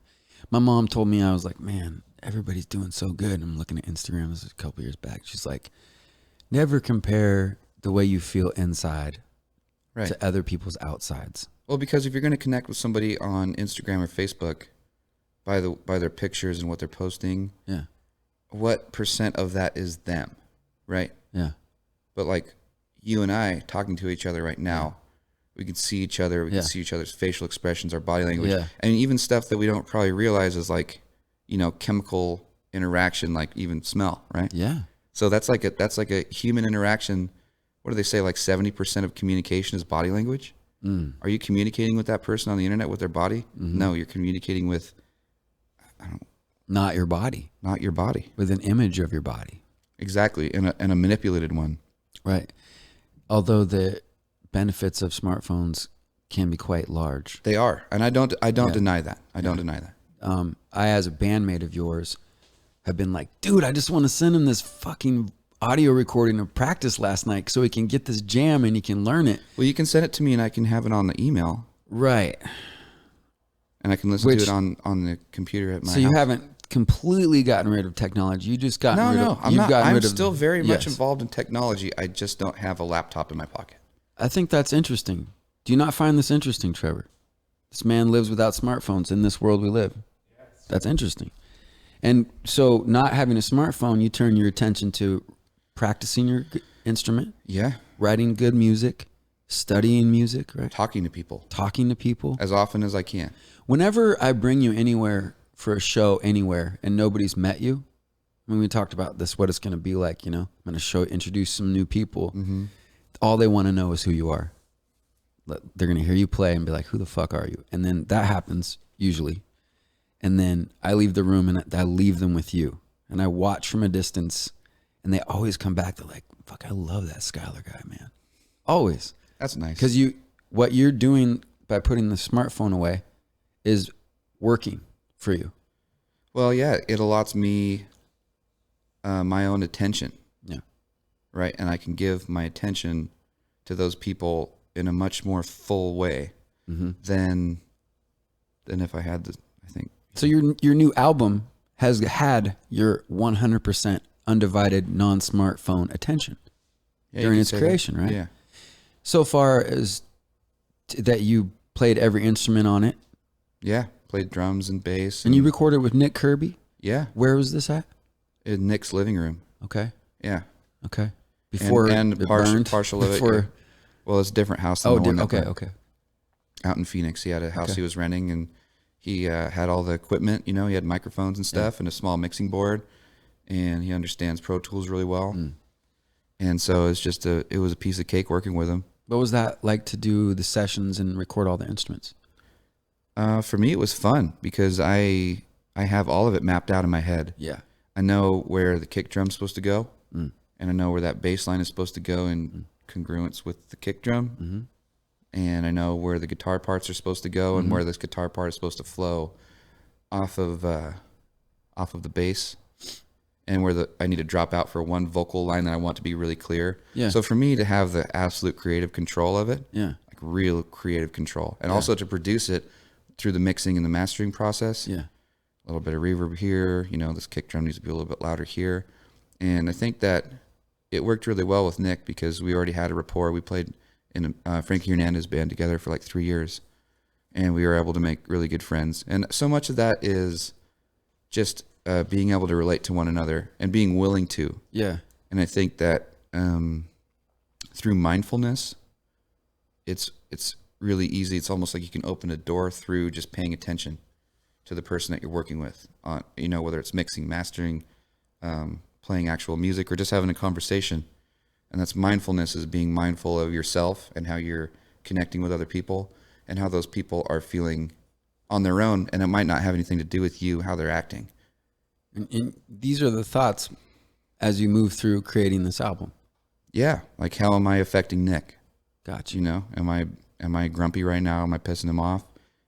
My mom told me, I was like, man, everybody's doing so good. I'm looking at Instagram. This was a couple years back. She's like, never compare the way you feel inside to other people's outsides. Well, because if you're going to connect with somebody on Instagram or Facebook by their pictures and what they're posting, what % of that is them, right? Yeah. But like you and I talking to each other right now, we can see each other. We can see each other's facial expressions, our body language, and even stuff that we don't probably realize is like, you know, chemical interaction, like even smell, right? Yeah. So that's like a human interaction. What do they say? Like 70% of communication is body language. Are you communicating with that person on the internet with their body? Mm-hmm. No, you're communicating with, not your body. Not your body. With an image of your body. Exactly, and a manipulated one. Right. Although the benefits of smartphones can be quite large. They are, and I don't deny that. I don't deny that. I, as a bandmate of yours, have been like, dude, I just want to send him this fucking audio recording of practice last night so he can get this jam and he can learn it. Well, you can send it to me and I can have it on the email. Right. And I can listen to it on the computer at my house. So you haven't completely gotten rid of technology. You just got rid of... I'm not. I'm still very much involved in technology. I just don't have a laptop in my pocket. I think that's interesting. Do you not find this interesting, Trevor? This man lives without smartphones in this world we live. Yes. That's interesting. And so not having a smartphone, you turn your attention to practicing your instrument. Yeah. Writing good music. Studying music, right? Talking to people. As often as I can. Whenever I bring you anywhere for a show anywhere and nobody's met you, when we talked about this, what it's going to be like, you know, I'm going to introduce some new people. Mm-hmm. All they want to know is who you are. They're going to hear you play and be like, who the fuck are you? And then that happens usually. And then I leave the room and I leave them with you. And I watch from a distance and they always come back. They're like, fuck, I love that Skyler guy, man. Always. That's nice. Because what you're doing by putting the smartphone away is working for you. Well, yeah, it allots me my own attention. Yeah. Right. And I can give my attention to those people in a much more full way than if I had the, I think. So your new album has had your 100% undivided non-smartphone attention during its creation, right? Yeah. So far as that you played every instrument on it. Yeah. Played drums and bass. And you recorded with Nick Kirby? Yeah. Where was this at? In Nick's living room. Okay. Yeah. Okay. Before and it partial, burned? partial of it. Before, Well, it's a different house than oh, the one that okay, burned. okay. Out in Phoenix, he had a house Okay. he was renting, and he had all the equipment. You know, he had microphones and stuff, and a small mixing board, and he understands Pro Tools really well. And so it's just it was a piece of cake working with him. What was that like to do the sessions and record all the instruments? For me, it was fun because I have all of it mapped out in my head. Yeah. I know where the kick drum's supposed to go, and I know where that bass line is supposed to go in congruence with the kick drum, and I know where the guitar parts are supposed to go and where this guitar part is supposed to flow off of the bass, and where I need to drop out for one vocal line that I want to be really clear. Yeah. So for me to have the absolute creative control of it, Yeah. like real creative control, and also to produce it through the mixing and the mastering process. Yeah. A little bit of reverb here, you know, this kick drum needs to be a little bit louder here. And I think that it worked really well with Nick because we already had a rapport. We played in Frankie Hernandez band together for like 3 years, and we were able to make really good friends. And so much of that is just being able to relate to one another and being willing to. Yeah. And I think that through mindfulness, it's really easy. It's almost like you can open a door through just paying attention to the person that you're working with, you know, whether it's mixing, mastering, playing actual music, or just having a conversation. And that's mindfulness, is being mindful of yourself and how you're connecting with other people and how those people are feeling on their own. And it might not have anything to do with you, how they're acting. And these are the thoughts as you move through creating this album. Yeah. Like, how am I affecting Nick? Gotcha. You know, am I grumpy right now? Am I pissing him off?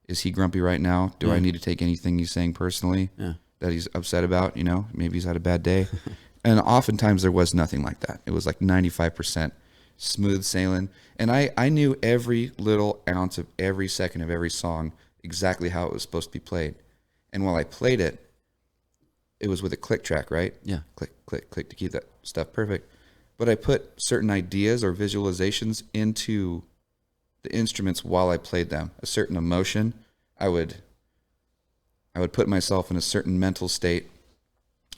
Is he grumpy right now? Do I need to take anything he's saying personally that he's upset about? You know, maybe he's had a bad day. And oftentimes there was nothing like that. It was like 95% smooth sailing. And I knew every little ounce of every second of every song, exactly how it was supposed to be played. And while I played it, it was with a click track, right? Yeah. Click, click, click to keep that stuff perfect. But I put certain ideas or visualizations into the instruments while I played them. A certain emotion, I would put myself in a certain mental state,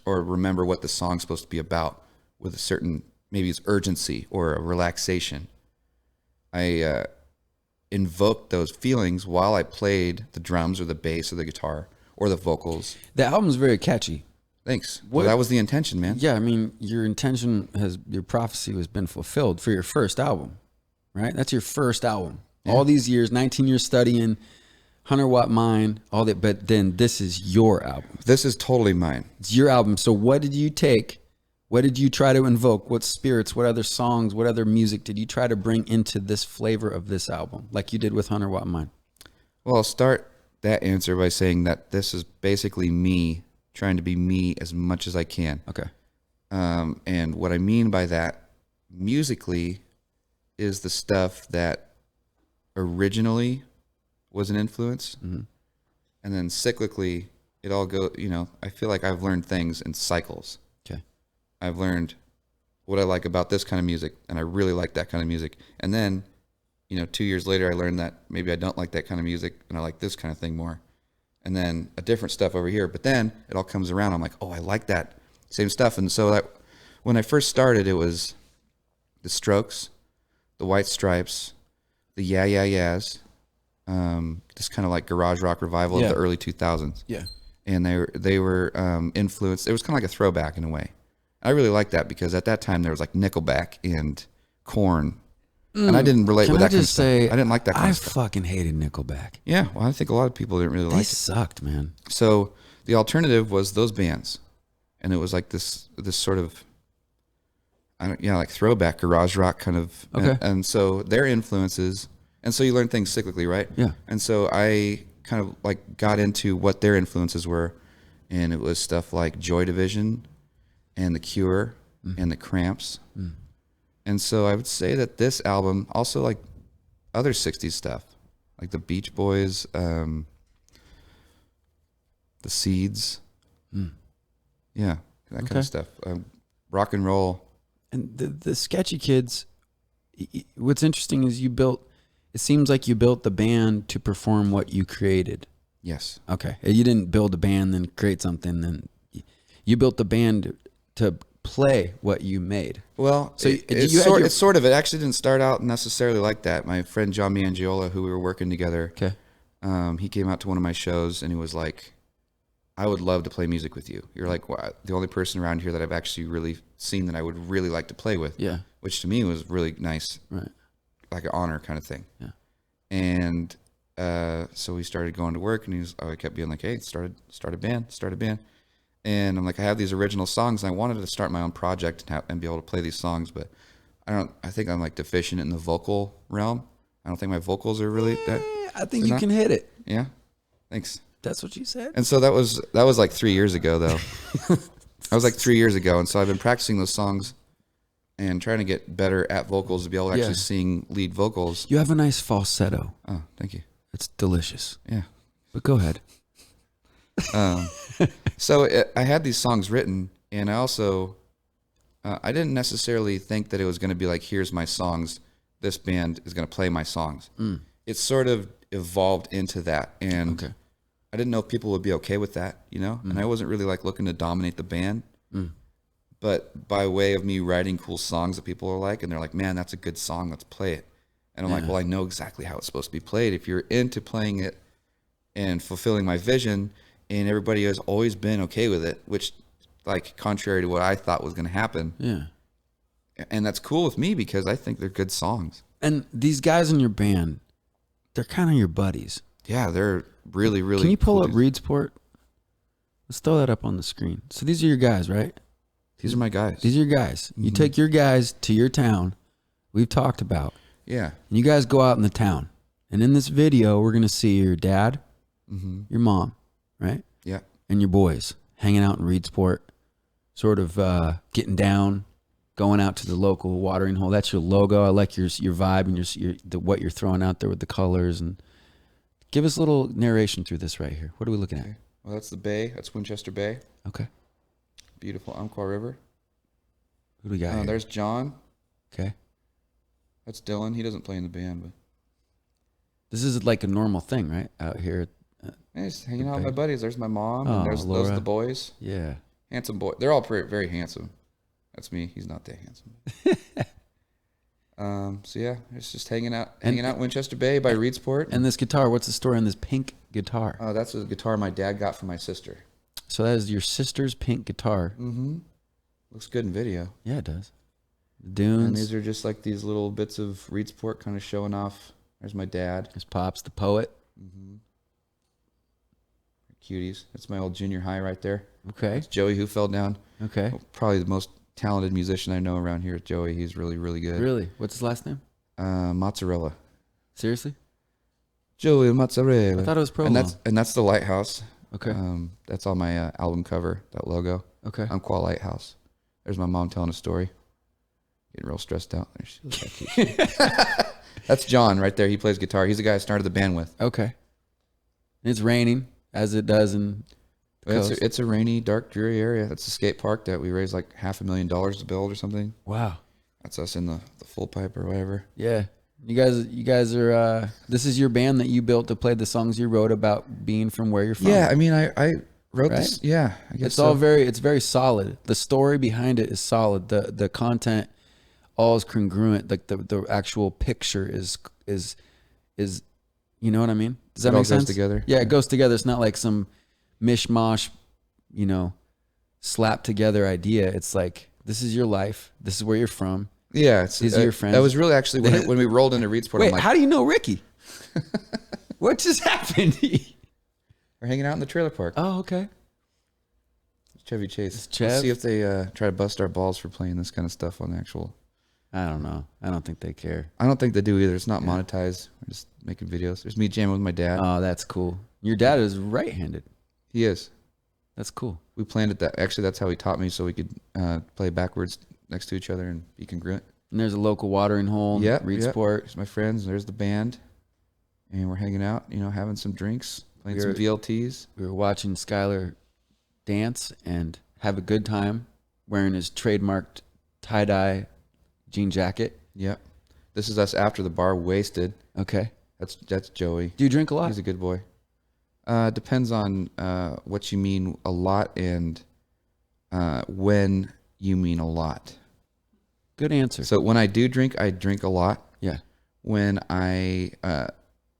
or remember what the song's supposed to be about with a certain, maybe it's urgency or a relaxation. I invoked those feelings while I played the drums or the bass or the guitar or the vocals. The album's very catchy. Thanks. Well, that was the intention, man. Yeah, I mean, your prophecy has been fulfilled for your first album, right? That's your first album. Yeah. All these years, 19 years studying, 100-watt mind, all that, but then this is your album. This is totally mine. It's your album. So what did you take? What did you try to invoke? What spirits, what other songs, what other music did you try to bring into this flavor of this album, like you did with 100-watt mind? Well, I'll start that answer by saying that this is basically me trying to be me as much as I can. Okay. And what I mean by that musically is the stuff that originally was an influence. And then cyclically it all go, you know, I feel like I've learned things in cycles. Okay. I've learned what I like about this kind of music, and I really like that kind of music. And then, you know, 2 years later I learned that maybe I don't like that kind of music and I like this kind of thing more. And then a different stuff over here. But then it all comes around. I'm like, oh, I like that same stuff. And so that when I first started, it was the Strokes, the White Stripes, the Yeah Yeah Yeahs, this kind of like garage rock revival of the early 2000s. Yeah. And they were influenced. It was kind of like a throwback in a way. I really liked that because at that time there was like Nickelback and Korn. And I didn't relate with that kind of stuff. I didn't like that kind of stuff. I fucking hated Nickelback. Yeah, well, I think a lot of people didn't really like it. They sucked, man. So the alternative was those bands, and it was like this sort of, like throwback garage rock kind of. Okay. And so their influences, and so you learn things cyclically, right? Yeah. And so I kind of like got into what their influences were, and it was stuff like Joy Division, and The Cure, and The Cramps. And so I would say that this album, also like other 60s stuff, like the Beach Boys, the Seeds, yeah, that kind of stuff. Rock and roll. And the Sketchy Kids, what's interesting is it seems like you built the band to perform what you created. Yes. Okay. You didn't build a band, then create something, then you built the band to play what you made. Well, So it's sort of. It actually didn't start out necessarily like that. My friend John Mangiola, who we were working together, Okay. he came out to one of my shows and he was like, I would love to play music with you. You're like the only person around here that I've actually really seen that I would really like to play with. Yeah. Which to me was really nice. Right. Like an honor kind of thing. Yeah. And so we started going to work, and I kept being like, hey, start a band. And I'm like, I have these original songs, and I wanted to start my own project and be able to play these songs, but I think I'm like deficient in the vocal realm. I don't think my vocals are really that. I think you can hit it. Yeah. Thanks. That's what you said. And so that was like 3 years ago, though. That was like 3 years ago, and so I've been practicing those songs and trying to get better at vocals to be able to actually sing lead vocals. You have a nice falsetto. Oh, thank you. It's delicious. Yeah. But go ahead. So I had these songs written, and I also I didn't necessarily think that it was going to be like, here's my songs, this band is going to play my songs. It sort of evolved into that, and I didn't know if people would be okay with that, you know. And I wasn't really like looking to dominate the band, but by way of me writing cool songs that people are like, and they're like, man, that's a good song, let's play it. And I'm like, well, I know exactly how it's supposed to be played. If you're into playing it and fulfilling my vision, and everybody has always been okay with it, which, like, contrary to what I thought was going to happen. Yeah. And that's cool with me because I think they're good songs. And these guys in your band, they're kind of your buddies. Yeah, they're really, really Can you pull cool up dudes. Reedsport? Let's throw that up on the screen. So these are your guys, right? These are my guys. These are your guys. You take your guys to your town we've talked about. Yeah. And you guys go out in the town. And in this video, we're going to see your dad, your mom, right? Yeah. And your boys hanging out in Reedsport, sort of getting down, going out to the local watering hole. That's your logo. I like your vibe and what you're throwing out there with the colors. And give us a little narration through this right here. What are we looking at? Well, that's the bay. That's Winchester Bay. Okay. Beautiful Umpqua River. Who do we got here? There's John. Okay. That's Dylan. He doesn't play in the band, but This is like a normal thing, right? Out here. yeah, just hanging out with my buddies. There's my mom. Oh, And those are Laura. the boys. Yeah. Handsome boy. They're all very handsome. That's me. He's not that handsome. So yeah, it's just hanging out in Winchester Bay by Reedsport. And this guitar, what's the story on this pink guitar? Oh, that's a guitar my dad got from my sister. So that is your sister's pink guitar. Mm-hmm. Looks good in video. Yeah, it does. The And Dunes. these are just like these little bits of Reedsport kind of showing off. There's my dad. There's Pops, the poet. Cuties. That's my old junior high right there. Okay. That's Joey who fell down. Okay. Probably the most talented musician I know around here is Joey. He's really, really good. Really? What's his last name? Mozzarella. Seriously? Joey Mozzarella. I thought it was Prolong. And that's the lighthouse. Okay. That's on my album cover, that logo. Okay. Umpqua Lighthouse. There's my mom telling a story. Getting real stressed out. There she is. That's John right there. He plays guitar. He's the guy I started the band with. Okay. It's raining, as it does in the coast. It's a rainy, dark, dreary area. That's a skate park that we raised like $500,000 to build or something. Wow. That's us in the full pipe or whatever. Yeah. You guys are, this is your band that you built to play the songs you wrote about being from where you're from. Yeah, I mean, I wrote Right? this. Yeah, I guess It's so. all it's very solid. The story behind it is solid. The content all is congruent. Like the actual picture is you know what I mean? Does that It all make goes sense? together. Yeah, it goes together. It's not like some mishmash, slapped together idea. It's like, this is your life. This is where you're from. Yeah, These are your friends. That was really actually when we rolled into Reedsport. Wait, I'm like, how do you know Ricky? What just happened? we're hanging out in the trailer park. Oh, okay. Chevy Chase. It's Chev? Let's see if they try to bust our balls for playing this kind of stuff on the actual. I don't know. I don't think they care. I don't think they do either. It's not monetized. We're just making videos. There's me jamming with my dad. Oh, that's cool. Your dad is right-handed. He is. That's cool. We planned it that. Actually, that's how he taught me, so we could play backwards next to each other and be congruent. And there's a local watering hole. Yeah, Reedsport. There's my friends. There's the band, and we're hanging out. having some drinks, playing some We're- VLTs. We were watching Skyler dance and have a good time wearing his trademarked tie-dye jean jacket. Yep. This is us after the bar, wasted. Okay. That's Joey. Do you drink a lot? He's a good boy. Depends on what you mean a lot and when you mean a lot. Good answer. So when I do drink, I drink a lot. Yeah. When I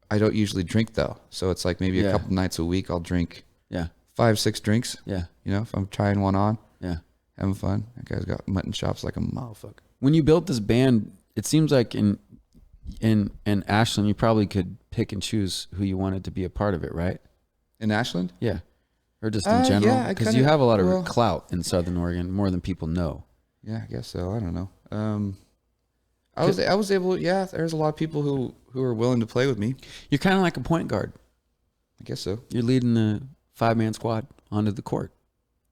don't usually drink though. So it's like maybe a couple nights a week I'll drink Yeah. 5-6 drinks. Yeah. You know, if I'm trying one on, Yeah. having fun. That guy's got mutton chops like a motherfucker. When you built this band, it seems like in Ashland, you probably could pick and choose who you wanted to be a part of it, right? In Ashland? Yeah. Or just in general? Yeah, Because you have a lot of clout in Southern Oregon, more than people know. Yeah, I guess so. I don't know. I was able. Yeah, there's a lot of people who are willing to play with me. You're kind of like a point guard. I guess so. You're leading the 5-man squad onto the court.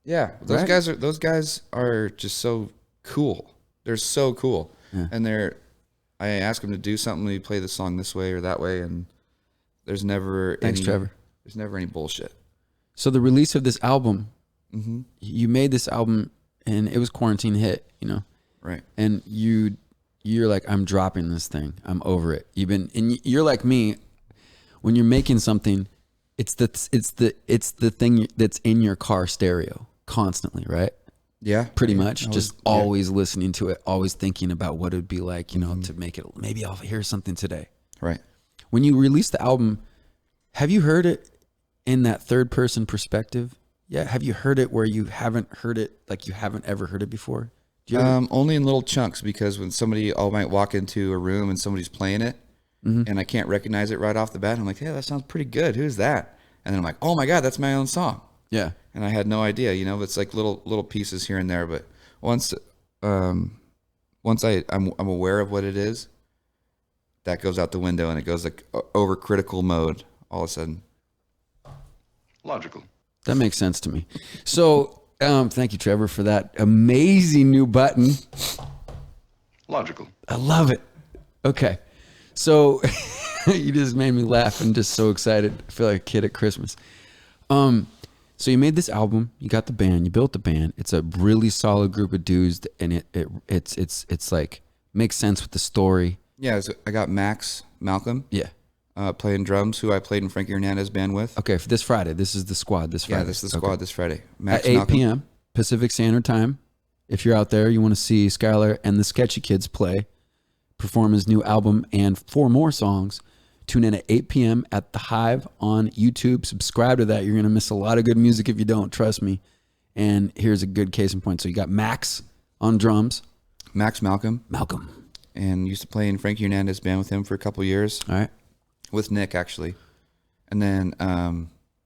Yeah, those guys are just so cool. They're so cool, and I ask them to do something. We play the song this way or that way, and there's never Trevor. There's never any bullshit. So the release of this album, you made this album, and it was quarantine hit, you know, right? And you're like, I'm dropping this thing. I'm over it. You're like me. When you're making something, it's the thing that's in your car stereo constantly, right? Yeah, pretty much. Just always listening to it, always thinking about what it would be like, you know, to make it. Maybe I'll hear something today. Right. When you release the album, have you heard it in that third person perspective? Yeah. Have you heard it where you haven't heard it, like you haven't ever heard it before? Only in little chunks, because when I might walk into a room and somebody's playing it and I can't recognize it right off the bat, I'm like, hey, that sounds pretty good. Who's that? And then I'm like, oh my God, that's my own song. Yeah. And I had no idea, you know, it's like little pieces here and there. But once I'm aware of what it is, that goes out the window and it goes like over critical mode all of a sudden. Logical. That makes sense to me. So, thank you, Trevor, for that amazing new button. Logical. I love it. Okay. So you just made me laugh and just so excited. I feel like a kid at Christmas. So you made this album, you got the band, you built the band. It's a really solid group of dudes, and it's like makes sense with the story. Yeah, so I got Malcolm. Yeah. Playing drums, who I played in Frankie Hernandez's band with. Okay, for this Friday. This is the squad this Friday. Yeah, this is the squad this Friday. At 8 p.m. Pacific Standard Time. If you're out there, you want to see Skyler and the Sketchy Kids perform his new album and 4 more songs, tune in at 8 p.m. at the Hivve on YouTube. Subscribe to that. You're going to miss a lot of good music if you don't. Trust me. And here's a good case in point. So you got Max on drums. Malcolm. And used to play in Frankie Hernandez's band with him for a couple years. All right. With Nick, actually. And then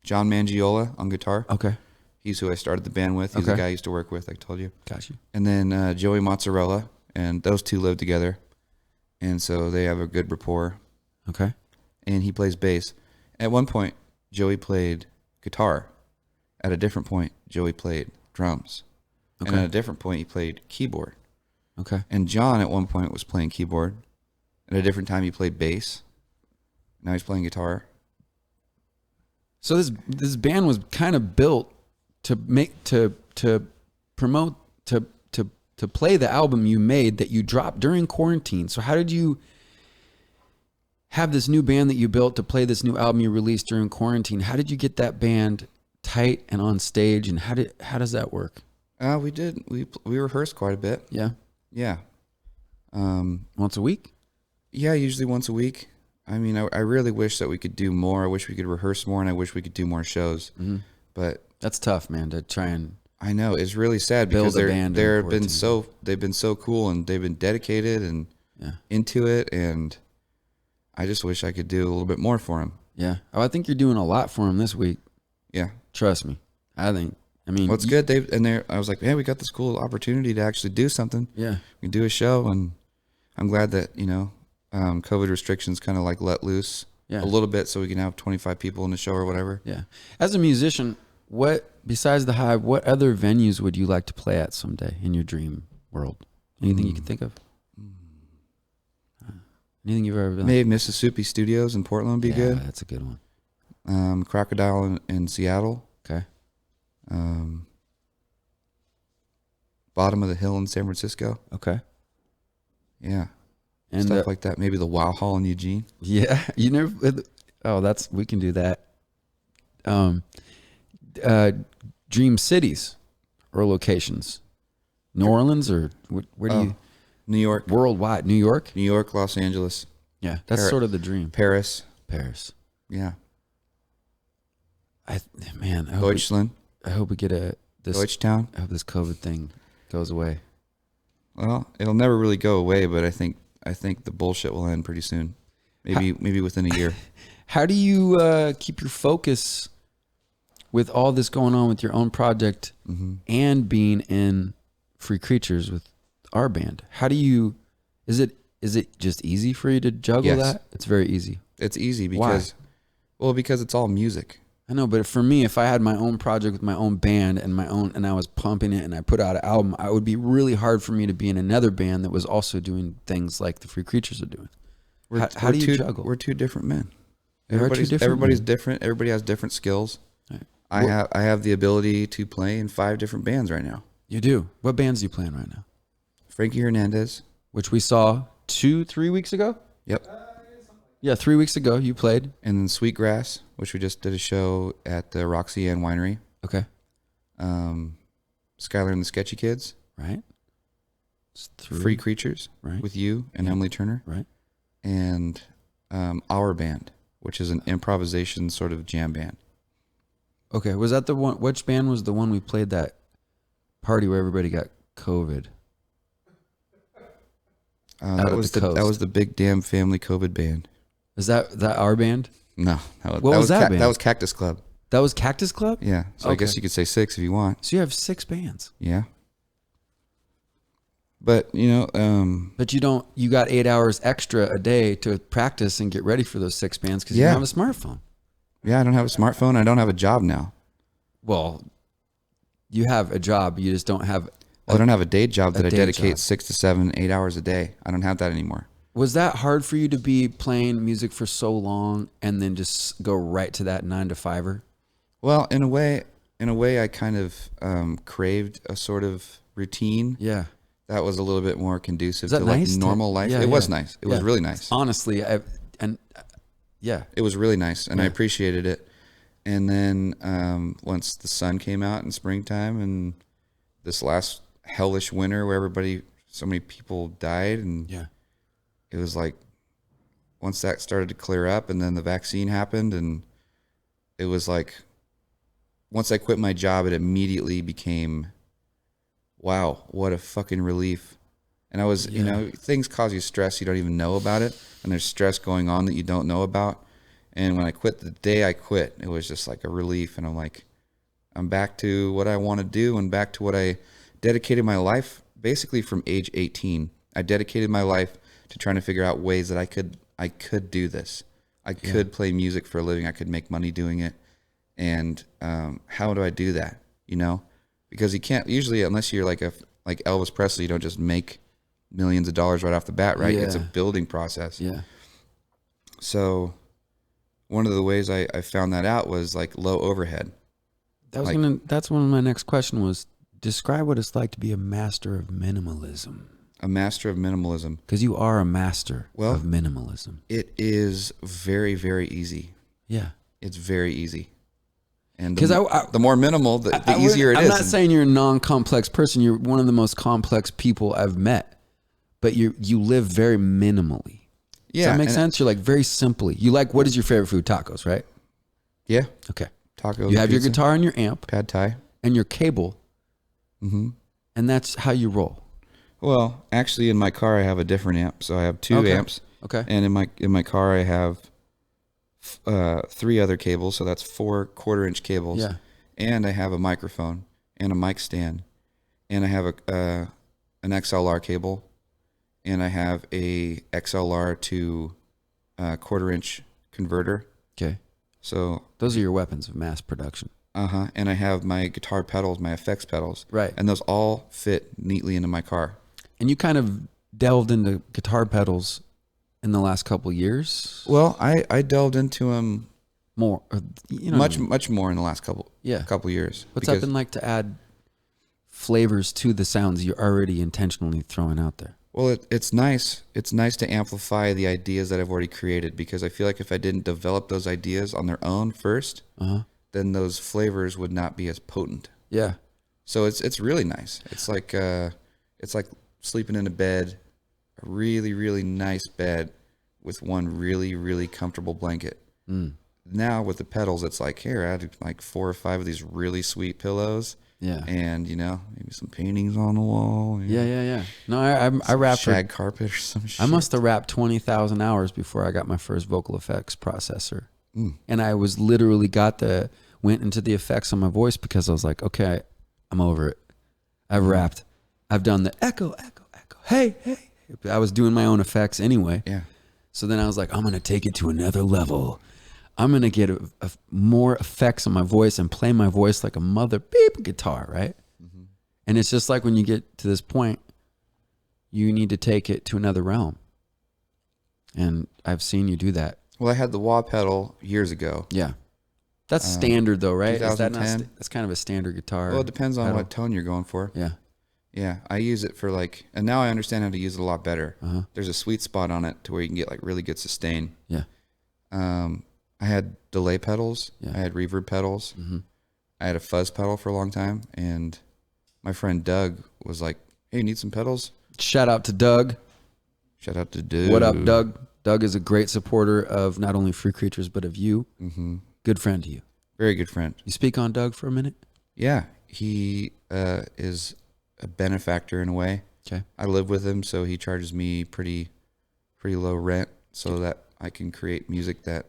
John Mangiola on guitar. Okay. He's who I started the band with. He's the guy I used to work with, I told you. Got you. And then Joey Mozzarella, and those two live together. And so they have a good rapport. Okay. And he plays bass. At one point, Joey played guitar. At a different point, Joey played drums. Okay. And at a different point, he played keyboard. Okay. And John, at one point, was playing keyboard. At a different time, he played bass. Now he's playing guitar. So this band was kind of built to promote to play the album you made that you dropped during quarantine. So how did you have this new band that you built to play this new album you released during quarantine? How did you get that band tight and on stage, and how does that work? We rehearsed quite a bit. Yeah. Yeah. Once a week? Yeah, usually once a week. I mean, I really wish that we could do more. I wish we could rehearse more, and I wish we could do more shows. Mm-hmm. But that's tough, man, to try and I know it's really sad because they've been so cool, and they've been dedicated and into it, and I just wish I could do a little bit more for them. Yeah. Oh, I think you're doing a lot for them this week. Yeah. Trust me. I mean, well, it's good. I was like, hey, we got this cool opportunity to actually do something. Yeah. We can do a show, and I'm glad that, COVID restrictions kind of like let loose a little bit so we can have 25 people in the show or whatever. Yeah. As a musician, besides the Hivve, what other venues would you like to play at someday in your dream world? Anything you can think of? Anything you've ever been? Maybe Mississippi Studios in Portland would be good. Yeah, that's a good one. Crocodile in Seattle. Okay. Bottom of the Hill in San Francisco. Okay. Yeah. And stuff like that. Maybe the Wow Hall in Eugene. Yeah. You never. Oh, we can do that. Dream cities or locations. New Orleans or where do you? New York, Worldwide, New York. Los Angeles, Yeah, that's sort of the dream. Paris. Yeah. I hope Deutschland. I hope we get this. Deutschtown. I hope this COVID thing goes away. Well, it'll never really go away, but I think the bullshit will end pretty soon. Maybe within a year. How do you keep your focus with all this going on with your own project and being in Free Creatures with our band? How do you? Is it just easy for you to juggle that? It's very easy. It's easy because, because it's all music. I know, but for me, if I had my own project with my own band and I was pumping it and I put out an album, it would be really hard for me to be in another band that was also doing things like the Free Creatures are doing. How do you juggle? We're two different men. Everybody's different. Everybody has different skills. Right. I have the ability to play in 5 different bands right now. You do. What bands are you playing right now? Frankie Hernandez, which we saw 2-3 weeks ago. Yep. Yeah, 3 weeks ago you played. And then Sweetgrass, which we just did a show at the Roxy Ann Winery. Okay. Skyler and the Sketchy Kids. Right. Free Creatures. Right. With you and Emily Turner. Right. And Our Band, which is an improvisation sort of jam band. Okay. Was that the one? Which band was the one we played that party where everybody got COVID? That was the Big Damn Family COVID band. Is that our band? No. What was that band? That was Cactus Club. That was Cactus Club? Yeah. So I guess you could say 6 if you want. So you have 6 bands. Yeah. But, But you got 8 hours extra a day to practice and get ready for those 6 bands because you don't have a smartphone. Yeah, I don't have a smartphone. I don't have a job now. Well, you have a job. You just don't have... I don't have a day job that I dedicate 6 to 7, 8 hours a day. I don't have that anymore. Was that hard for you to be playing music for so long and then just go right to that 9 to 5-er? Well, in a way, I kind of craved a sort of routine. Yeah. That was a little bit more conducive to nice normal life. Yeah, it was nice. It was really nice. Honestly, it was really nice, and I appreciated it. And then once the sun came out in springtime, and this last hellish winter where so many people died, and it was like once that started to clear up, and then the vaccine happened, and it was like once I quit my job, it immediately became, wow, what a fucking relief. And I was, things cause you stress, you don't even know about it, and there's stress going on that you don't know about. And when I quit, the day I quit, it was just like a relief, and I'm like, I'm back to what I want to do and back to what I dedicated my life, basically from age 18. I dedicated my life to trying to figure out ways that I could do this. I could play music for a living. I could make money doing it. And how do I do that? Because you can't usually, unless you're like Elvis Presley, you don't just make millions of dollars right off the bat, right? Yeah. It's a building process. Yeah. So one of the ways I found that out was like low overhead. That's one of my next question was, describe what it's like to be a master of minimalism. A master of minimalism. Because you are a master of minimalism. It is very, very easy. Yeah. It's very easy. And the more minimal, the easier it is. I'm not saying you're a non-complex person. You're one of the most complex people I've met. But you live very minimally. Yeah. Does that make sense? You're like very simply. What is your favorite food? Tacos, right? Yeah. Okay. Tacos. You have your guitar and your amp. Pad Thai. And your cable. Mm-hmm. And that's how you roll. Well, actually in my car I have a different amp. So I have 2 amps. Okay. And in my car I have 3 other cables, so that's 4 quarter-inch cables. Yeah. And I have a microphone and a mic stand. And I have an XLR cable. And I have a XLR to quarter-inch converter. Okay. So those are your weapons of mass production. And I have my guitar pedals, my effects pedals. Right. And those all fit neatly into my car. And you kind of delved into guitar pedals in the last couple of years? Well, I delved into them more, much more in the last couple years. What's that been like to add flavors to the sounds you're already intentionally throwing out there? Well, it's nice. It's nice to amplify the ideas that I've already created, because I feel like if I didn't develop those ideas on their own first, then those flavors would not be as potent. Yeah. So it's really nice. It's like sleeping in a bed, a really, really nice bed with one really, really comfortable blanket. Now with the pedals, it's like, here, I had like 4 or 5 of these really sweet pillows. Yeah. And, maybe some paintings on the wall. Yeah. No, I rapped shag carpet or some shit. I must have rapped 20,000 hours before I got my first vocal effects processor. And I was literally went into the effects on my voice because I was like, okay, I'm over it. I've rapped. I've done the echo, echo, echo. Hey. I was doing my own effects anyway. Yeah. So then I was like, I'm going to take it to another level. I'm going to get more effects on my voice and play my voice like a mother beep guitar, right? And it's just like when you get to this point, you need to take it to another realm. And I've seen you do that. Well, I had the wah pedal years ago. Yeah. That's standard though, right? Is that 2010. that's kind of a standard guitar. Well, it depends on pedal. what tone you're going for. Yeah. Yeah, I use it for and now I understand how to use it a lot better. Uh-huh. There's a sweet spot on it to where you can get like really good sustain. Yeah. I had delay pedals. Yeah. I had reverb pedals. I had a fuzz pedal for a long time, and my friend Doug was like, "Hey, you need some pedals?" Shout out to Doug. Shout out to Doug. What up, Doug? Doug is a great supporter of not only Free Creatures but of you. Good friend to you. Very good friend. You speak on Doug for a minute? Yeah, he is a benefactor in a way. Okay. I live with him, so he charges me pretty low rent so that I can create music that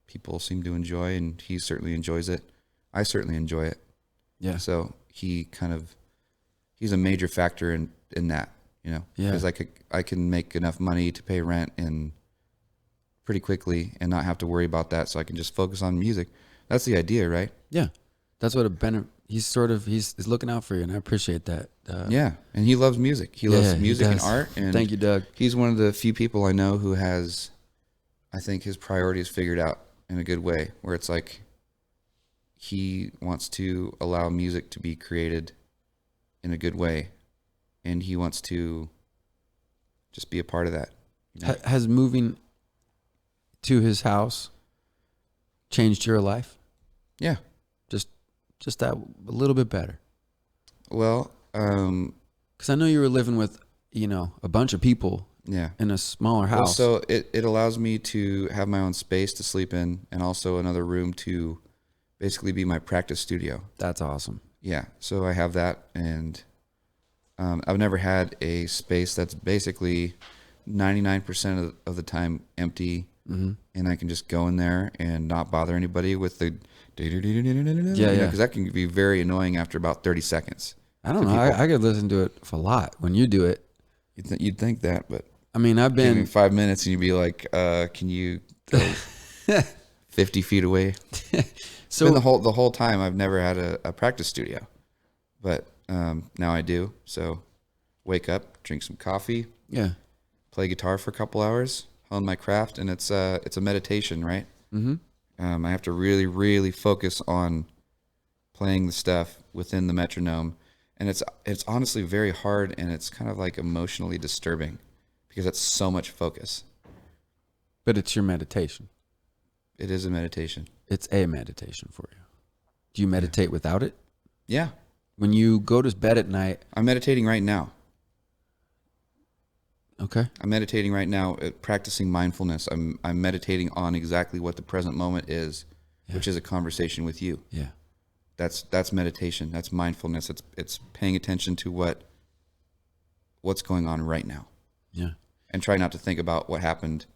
people seem to enjoy, and he certainly enjoys it. I certainly enjoy it. Yeah. So he's a major factor in that, Yeah. because I can make enough money to pay rent and pretty quickly and not have to worry about that, so I can just focus on music. That's the idea, right? Yeah. That's what he's looking out for you, and I appreciate that. Yeah, and he loves music. He loves music and art. And thank you, Doug. He's one of the few people I know who has, I think, his priorities figured out in a good way, where it's like he wants to allow music to be created in a good way, and he wants to just be a part of that. Has moving to his house changed your life? Yeah. Just that a little bit better. Well, because I know you were living with, a bunch of people yeah, in a smaller house. Well, so it allows me to have my own space to sleep in, and also another room to basically be my practice studio. That's awesome. Yeah, so I have that, and I've never had a space that's basically 99% of the time empty, and I can just go in there and not bother anybody with the yeah, because that can be very annoying after about 30 seconds. I don't know. I could listen to it for a lot when you do it. You'd think that, but I mean, I've give me been 5 minutes and you'd be like, can you go 50 feet away? so Been the whole time I've never had a practice studio, but now I do. So wake up, drink some coffee, yeah, play guitar for a couple hours, hone my craft, and it's a meditation, right? I have to really, really focus on playing the stuff within the metronome, and it's honestly very hard, and it's kind of like emotionally disturbing because it's so much focus. but it's your meditation. It is a meditation. It's a meditation for you. Do you meditate without it? Yeah, When you go to bed at night, I'm meditating right now. okay, I'm meditating right now, practicing mindfulness. I'm meditating on exactly what the present moment is, which is a conversation with you. yeah, That's meditation. That's mindfulness. It's paying attention to what's going on right now, yeah, and try not to think about what happened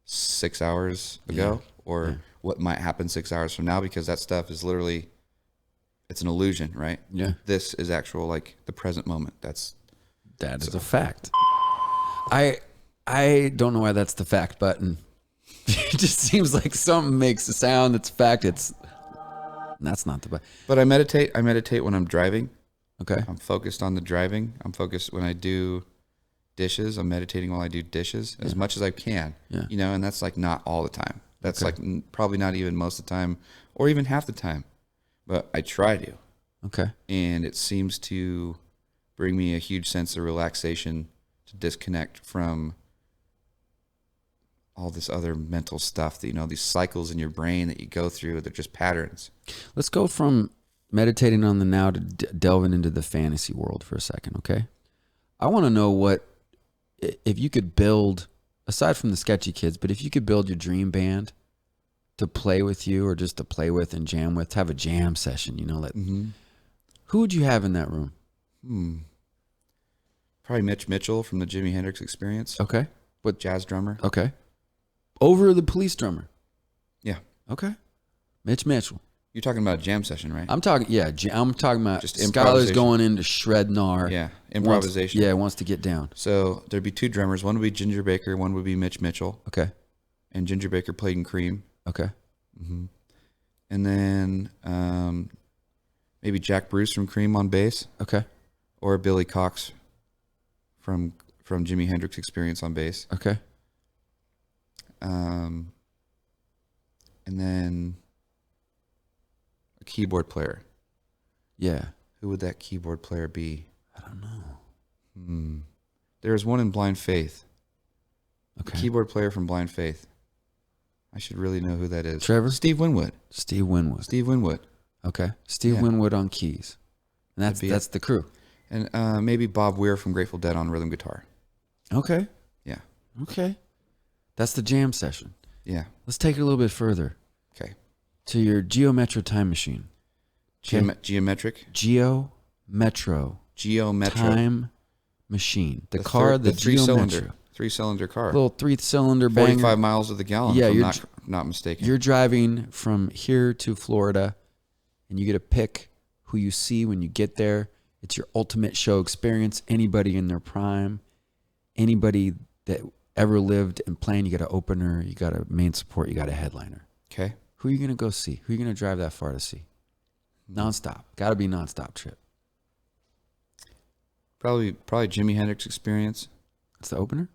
6 hours ago or what might happen 6 hours from now, because that stuff is literally, it's an illusion, right? yeah. This is actual, like, the present moment. That is a fact. I don't know why that's the fact button. It just seems like something makes a sound that's fact. That's not the button. But I meditate when I'm driving. Okay. I'm focused on the driving. I'm focused when I do dishes. I'm meditating while I do dishes as much as I can. Yeah. And that's like not all the time. That's like probably not even most of the time or even half the time. But I try to. Okay. And it seems to bring me a huge sense of relaxation to disconnect from all this other mental stuff that, these cycles in your brain that you go through. They're just patterns. Let's go from meditating on the now to delving into the fantasy world for a second, okay? I want to know what, if you could build, aside from the Sketchy Kids, but if you could build your dream band to play with you or just to play with and jam with, to have a jam session, who would you have in that room? Probably Mitch Mitchell from the Jimi Hendrix Experience. Okay. What jazz drummer? Okay. Over the Police drummer. Yeah. Okay. Mitch Mitchell. You're talking about a jam session, right? I'm talking about just Skyler's improvisation. going into shred gnar. Yeah, improvisation. Wants to get down. So there'd be 2 drummers. One would be Ginger Baker. One would be Mitch Mitchell. Okay. And Ginger Baker played in Cream. Okay. And then maybe Jack Bruce from Cream on bass. Okay. Or Billy Cox from Jimi Hendrix Experience on bass. Okay. And then a keyboard player. Yeah. Who would that keyboard player be? I don't know. There's one in Blind Faith. Okay. The keyboard player from Blind Faith. I should really know who that is. Trevor? Steve Winwood. Steve Winwood. Okay. Steve Winwood on keys. And that's the crew. And maybe Bob Weir from Grateful Dead on rhythm guitar. Okay. Yeah. Okay. That's the jam session. Yeah. Let's take it a little bit further. Okay. To your Geo Metro time machine. Geometric? Geo-Metro time machine. The car, the three-cylinder. 3-cylinder car. Little 3-cylinder banger. 45 miles to the gallon, Yeah, if I'm not mistaken. You're driving from here to Florida, and you get to pick who you see when you get there. It's your ultimate show experience. Anybody in their prime, anybody that ever lived and playing, you got an opener, you got a main support, you got a headliner. Okay. Who are you going to go see? Who are you going to drive that far to see? Nonstop. Got to be nonstop trip. Probably Jimi Hendrix Experience. That's the opener?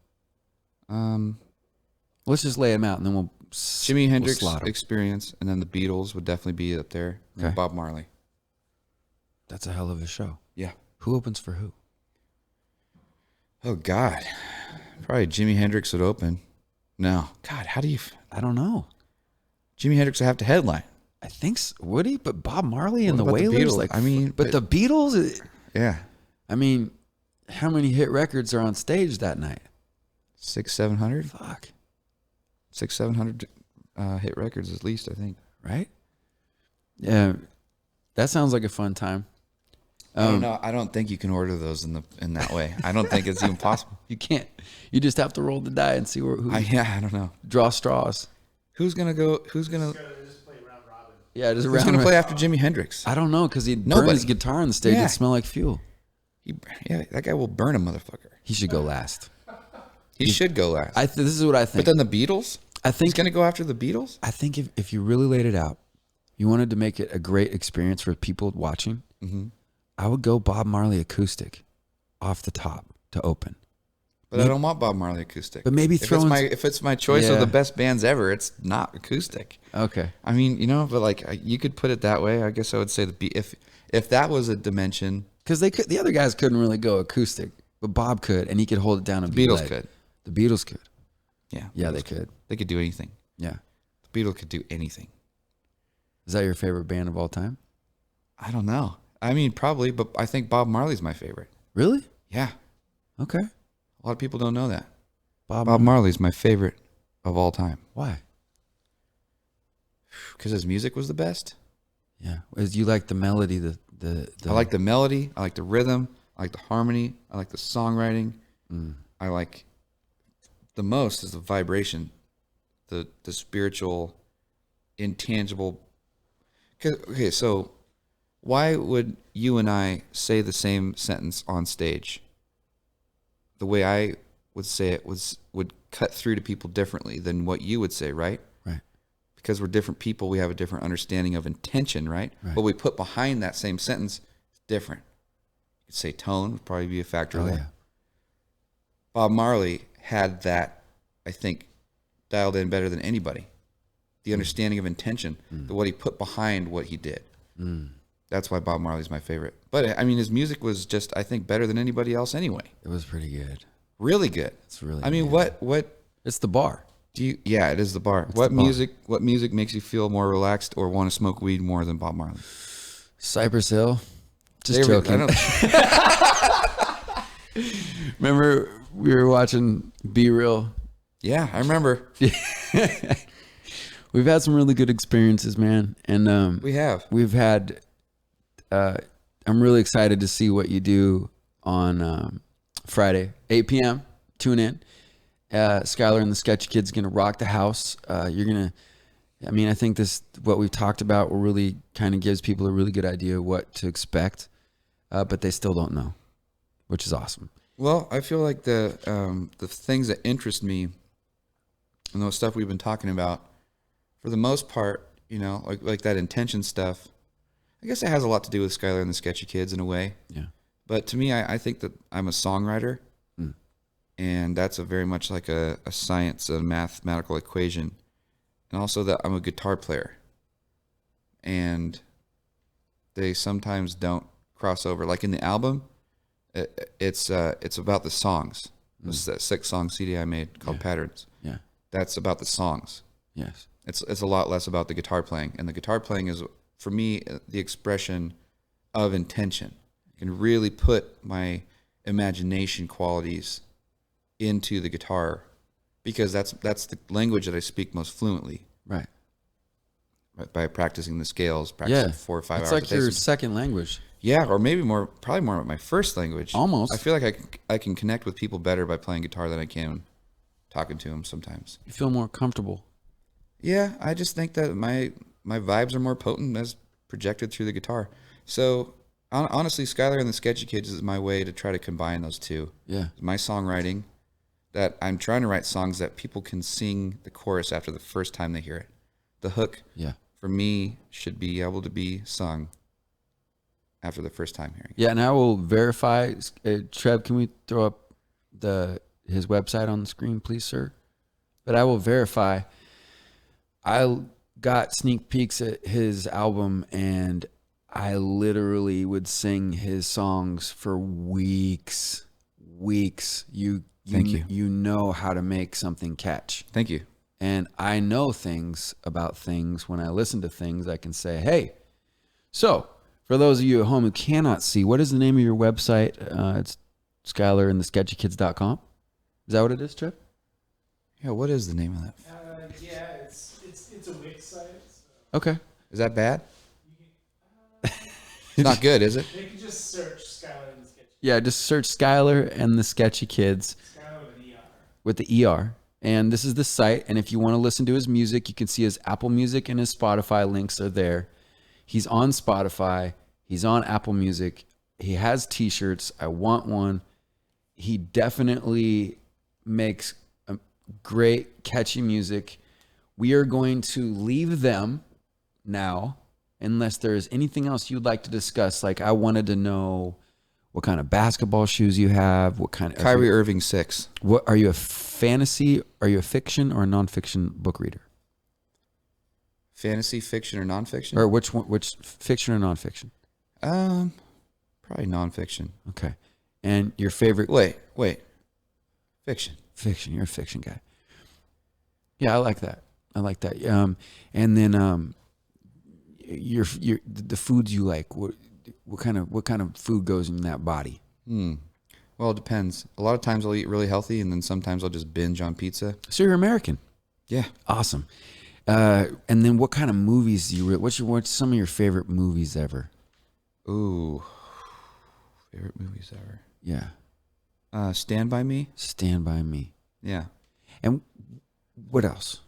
Let's just lay them out, and then we'll Jimi Hendrix slot 'em. Experience, and then the Beatles would definitely be up there. Okay. And Bob Marley. That's a hell of a show. Yeah. Who opens for who? Oh, God. Probably Jimi Hendrix would open. No. God, how do you... I don't know. Jimi Hendrix would have to headline. I think so. Would he? But Bob Marley and What the about the Wailers? Beatles? Like, I mean, but the Beatles? Yeah. I mean, how many hit records are on stage that night? 600-700? Fuck. 600-700 hit records at least, I think. Right? Yeah. That sounds like a fun time. I don't know. I don't think you can order those in that way. I don't think it's even possible. You can't. You just have to roll the die and see who I don't know. draw straws. Who's gonna go? Who's gonna? Just play round robin. Yeah, just Who's gonna play after Jimi Hendrix? I don't know, because he'd burn Nobody. his guitar on the stage Yeah. and smell like fuel. That guy will burn a motherfucker. He should go last. He should go last. This is what I think. But then the Beatles? I He's think gonna go after the Beatles? I think if you really laid it out, you wanted to make it a great experience for people watching, I would go Bob Marley acoustic off the top to open. But I don't want Bob Marley acoustic. But maybe if it's my choice of Yeah. the best bands ever, it's not acoustic. Okay. I mean, but like you could put it that way. I guess I would say if that was a dimension, Because the other guys couldn't really go acoustic, but Bob could, and he could hold it down and the be Beatles led. could. The Beatles could. Yeah. Yeah, Beatles they could. They could do anything. Yeah. The Beatles could do anything. Is that your favorite band of all time? I don't know. I mean, probably, but I think Bob Marley's my favorite. Really? Yeah. Okay. A lot of people don't know that. Bob Marley's my favorite of all time Why? because his music was the best. Yeah. Is you like the melody, the I like the melody. I like the rhythm. I like the harmony. I like the songwriting. I like the most is the vibration, the spiritual, intangible. Okay, so why would you and I say the same sentence on stage? The way I would say it would cut through to people differently than what you would say, right? Right. Because we're different people, we have a different understanding of intention, right? Right. What we put behind that same sentence is different. You could say tone would probably be a factor Oh there. yeah. Bob Marley had that, I think, dialed in better than anybody. The understanding of intention, what he put behind what he did. That's why Bob Marley's my favorite. But I mean, his music was just, I think, better than anybody else anyway. It was pretty good. Really good. It's really. I mean, good. what It's the bar. do you? Yeah, it is the bar. It's What the bar. music? What music makes you feel more relaxed or want to smoke weed more than Bob Marley? Cypress Hill. Just I joking. don't- Remember we were watching Be Real? Yeah, I remember. We've had some really good experiences, man. And We have. we've had I'm really excited to see what you do on Friday, 8 p.m. Tune in. Skyler and the Sketchy Kids going to rock the house. You're going to, I mean, I think what we've talked about will really kind of gives people a really good idea of what to expect, but they still don't know, which is awesome. Well, I feel like the things that interest me and those stuff we've been talking about, for the most part, you know, like that intention stuff, I guess it has a lot to do with Skyler and the Sketchy Kids in a way. Yeah. But to me, I think that I'm a songwriter, and that's a very much like a science, a mathematical equation, and also that I'm a guitar player, and they sometimes don't cross over. Like in the album, it's about the songs. It's that 6-song CD I made called Patterns. Yeah. That's about the songs. Yes. It's a lot less about the guitar playing, and the guitar playing is, for me, the expression of intention. I can really put my imagination qualities into the guitar because that's the language that I speak most fluently. Right. By practicing the scales, practicing 4 or 5 hours. It's like a day. your second language. Yeah, or maybe probably more my first language. Almost. I feel like I can connect with people better by playing guitar than I can talking to them sometimes. You feel more comfortable. Yeah, I just think that my vibes are more potent as projected through the guitar. So honestly, Skyler and the Sketchy Kids is my way to try to combine those two. Yeah. My songwriting, that I'm trying to write songs that people can sing the chorus after the first time they hear it. The hook, Yeah. for me, should be able to be sung after the first time hearing it. Yeah, and I will verify. Trev, can we throw up his website on the screen, please, sir? But I will verify. I got sneak peeks at his album, and I literally would sing his songs for weeks. Thank you. You know how to make something catch. Thank you. And I know things about things. When I listen to things, I can say, hey. So, for those of you at home who cannot see, what is the name of your website? It's SkylerandtheSketchyKids.com. Is that what it is, Trip? Yeah, what is the name of that? Yeah, it's a Wix site. So Okay. Is that bad? It's not good, is it? they can just search Skyler and the Sketchy. Yeah, just search Skyler and the Sketchy Kids Skyler with an ER. with the ER. And this is the site. And if you want to listen to his music, you can see his Apple Music and his Spotify links are there. He's on Spotify. He's on Apple Music. He has t-shirts. I want one. He definitely makes great, catchy music. We are going to leave them now, unless there is anything else you'd like to discuss. Like, I wanted to know what kind of basketball shoes you have, what kind of Kyrie Irving 6. What are you, a fantasy? Are you a fiction or a nonfiction book reader? Fantasy, fiction, or nonfiction? Or which one? Which fiction or nonfiction? Probably nonfiction. Okay, and your favorite? Wait. Fiction. Fiction. You're a fiction guy. Yeah, I like that. And then your the foods you like. What kind of food goes in that body? Well, it depends. A lot of times I'll eat really healthy, and then sometimes I'll just binge on pizza. So you're American. Yeah. Awesome. And then what kind of movies do you? What's some of your favorite movies ever? Ooh. Favorite movies ever. Yeah. Stand By Me. Stand By Me. Yeah. And what else?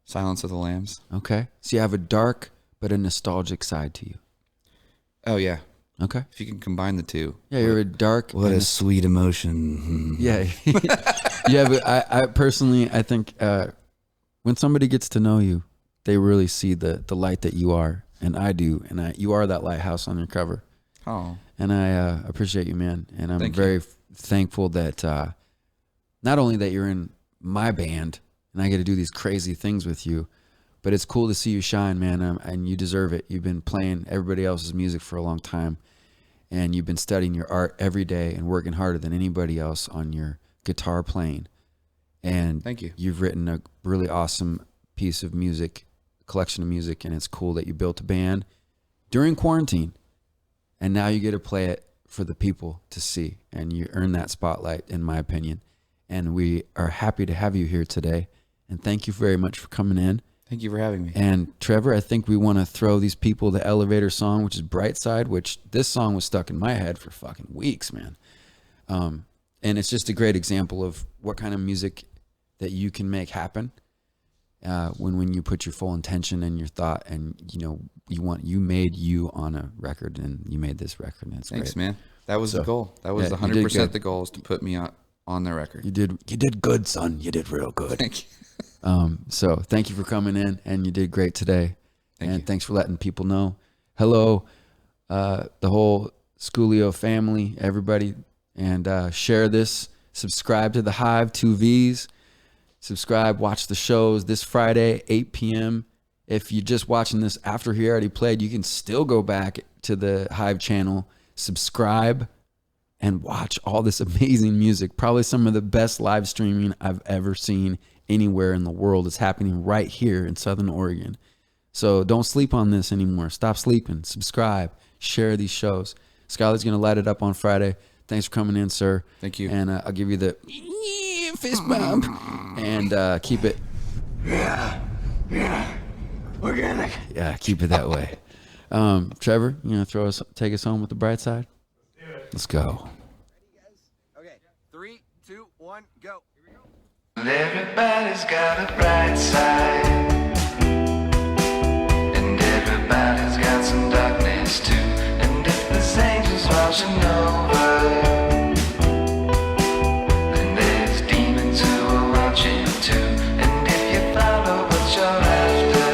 Silence of the Lambs. Okay. So you have a dark but a nostalgic side to you. Oh, yeah. Okay. If you can combine the two. Yeah, you're a dark. What and a sweet emotion. Yeah. Yeah, but I personally, I think when somebody gets to know you, they really see the light that you are. And I do. And you are that lighthouse on your cover. Oh. And I appreciate you, man. And I'm Thank very thankful that not only that you're in my band and I get to do these crazy things with you, but it's cool to see you shine, man. And you deserve it. You've been playing everybody else's music for a long time. And you've been studying your art every day and working harder than anybody else on your guitar playing. And Thank you. You've written a really awesome piece of music, collection of music, and it's cool that you built a band during quarantine, and now you get to play it for the people to see, and you earn that spotlight, in my opinion. And we are happy to have you here today, and thank you very much for coming in. Thank you for having me. And Trevor, I think we want to throw these people the elevator song, which is Bright Side, which this song was stuck in my head for fucking weeks, man. And it's just a great example of what kind of music that you can make happen when you put your full intention and your thought, and you made you on a record, and you made this record, and it's Thanks, great. man. That was the goal. That was 100% the goal, is to put me on the record. You did good, son. You did real good. Thank you. So thank you for coming in, and you did great today. Thank you. Thanks for letting people know. Hello, the whole Squglio family, everybody, and share this. Subscribe to the Hive, 2Vs. Subscribe, watch the shows this Friday, 8 p.m. If you're just watching this after he already played, you can still go back to the Hive channel, subscribe, and watch all this amazing music. Probably some of the best live streaming I've ever seen anywhere in the world is happening right here in Southern Oregon. So don't sleep on this anymore. Stop sleeping. Subscribe. Share these shows. Skyler's going to light it up on Friday. Thanks for coming in, sir. Thank you. And I'll give you the fist bump. And keep it. Yeah. Organic. Yeah, keep it that way. Trevor, you gonna take us home with the bright side? Let's go. Okay. 3, 2, 1, go. Here we go. Everybody's got a bright side, and everybody's got some darkness too. And if there's angels watching over, then there's demons who are watching too. And if you follow what you're after,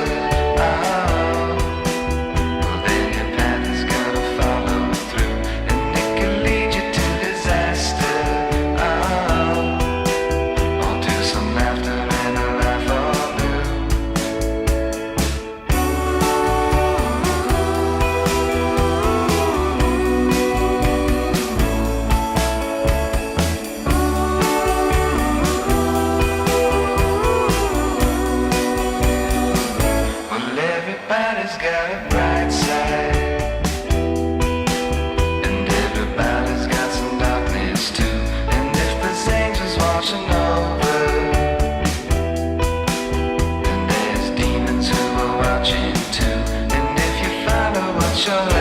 well then your path is gonna follow through, and it can lead you to disaster. Some laughter and a life all new. Well, everybody's got a bright side, and everybody's got some darkness too. And if there's angels watching over, then there's demons who are watching too. And if you follow what you're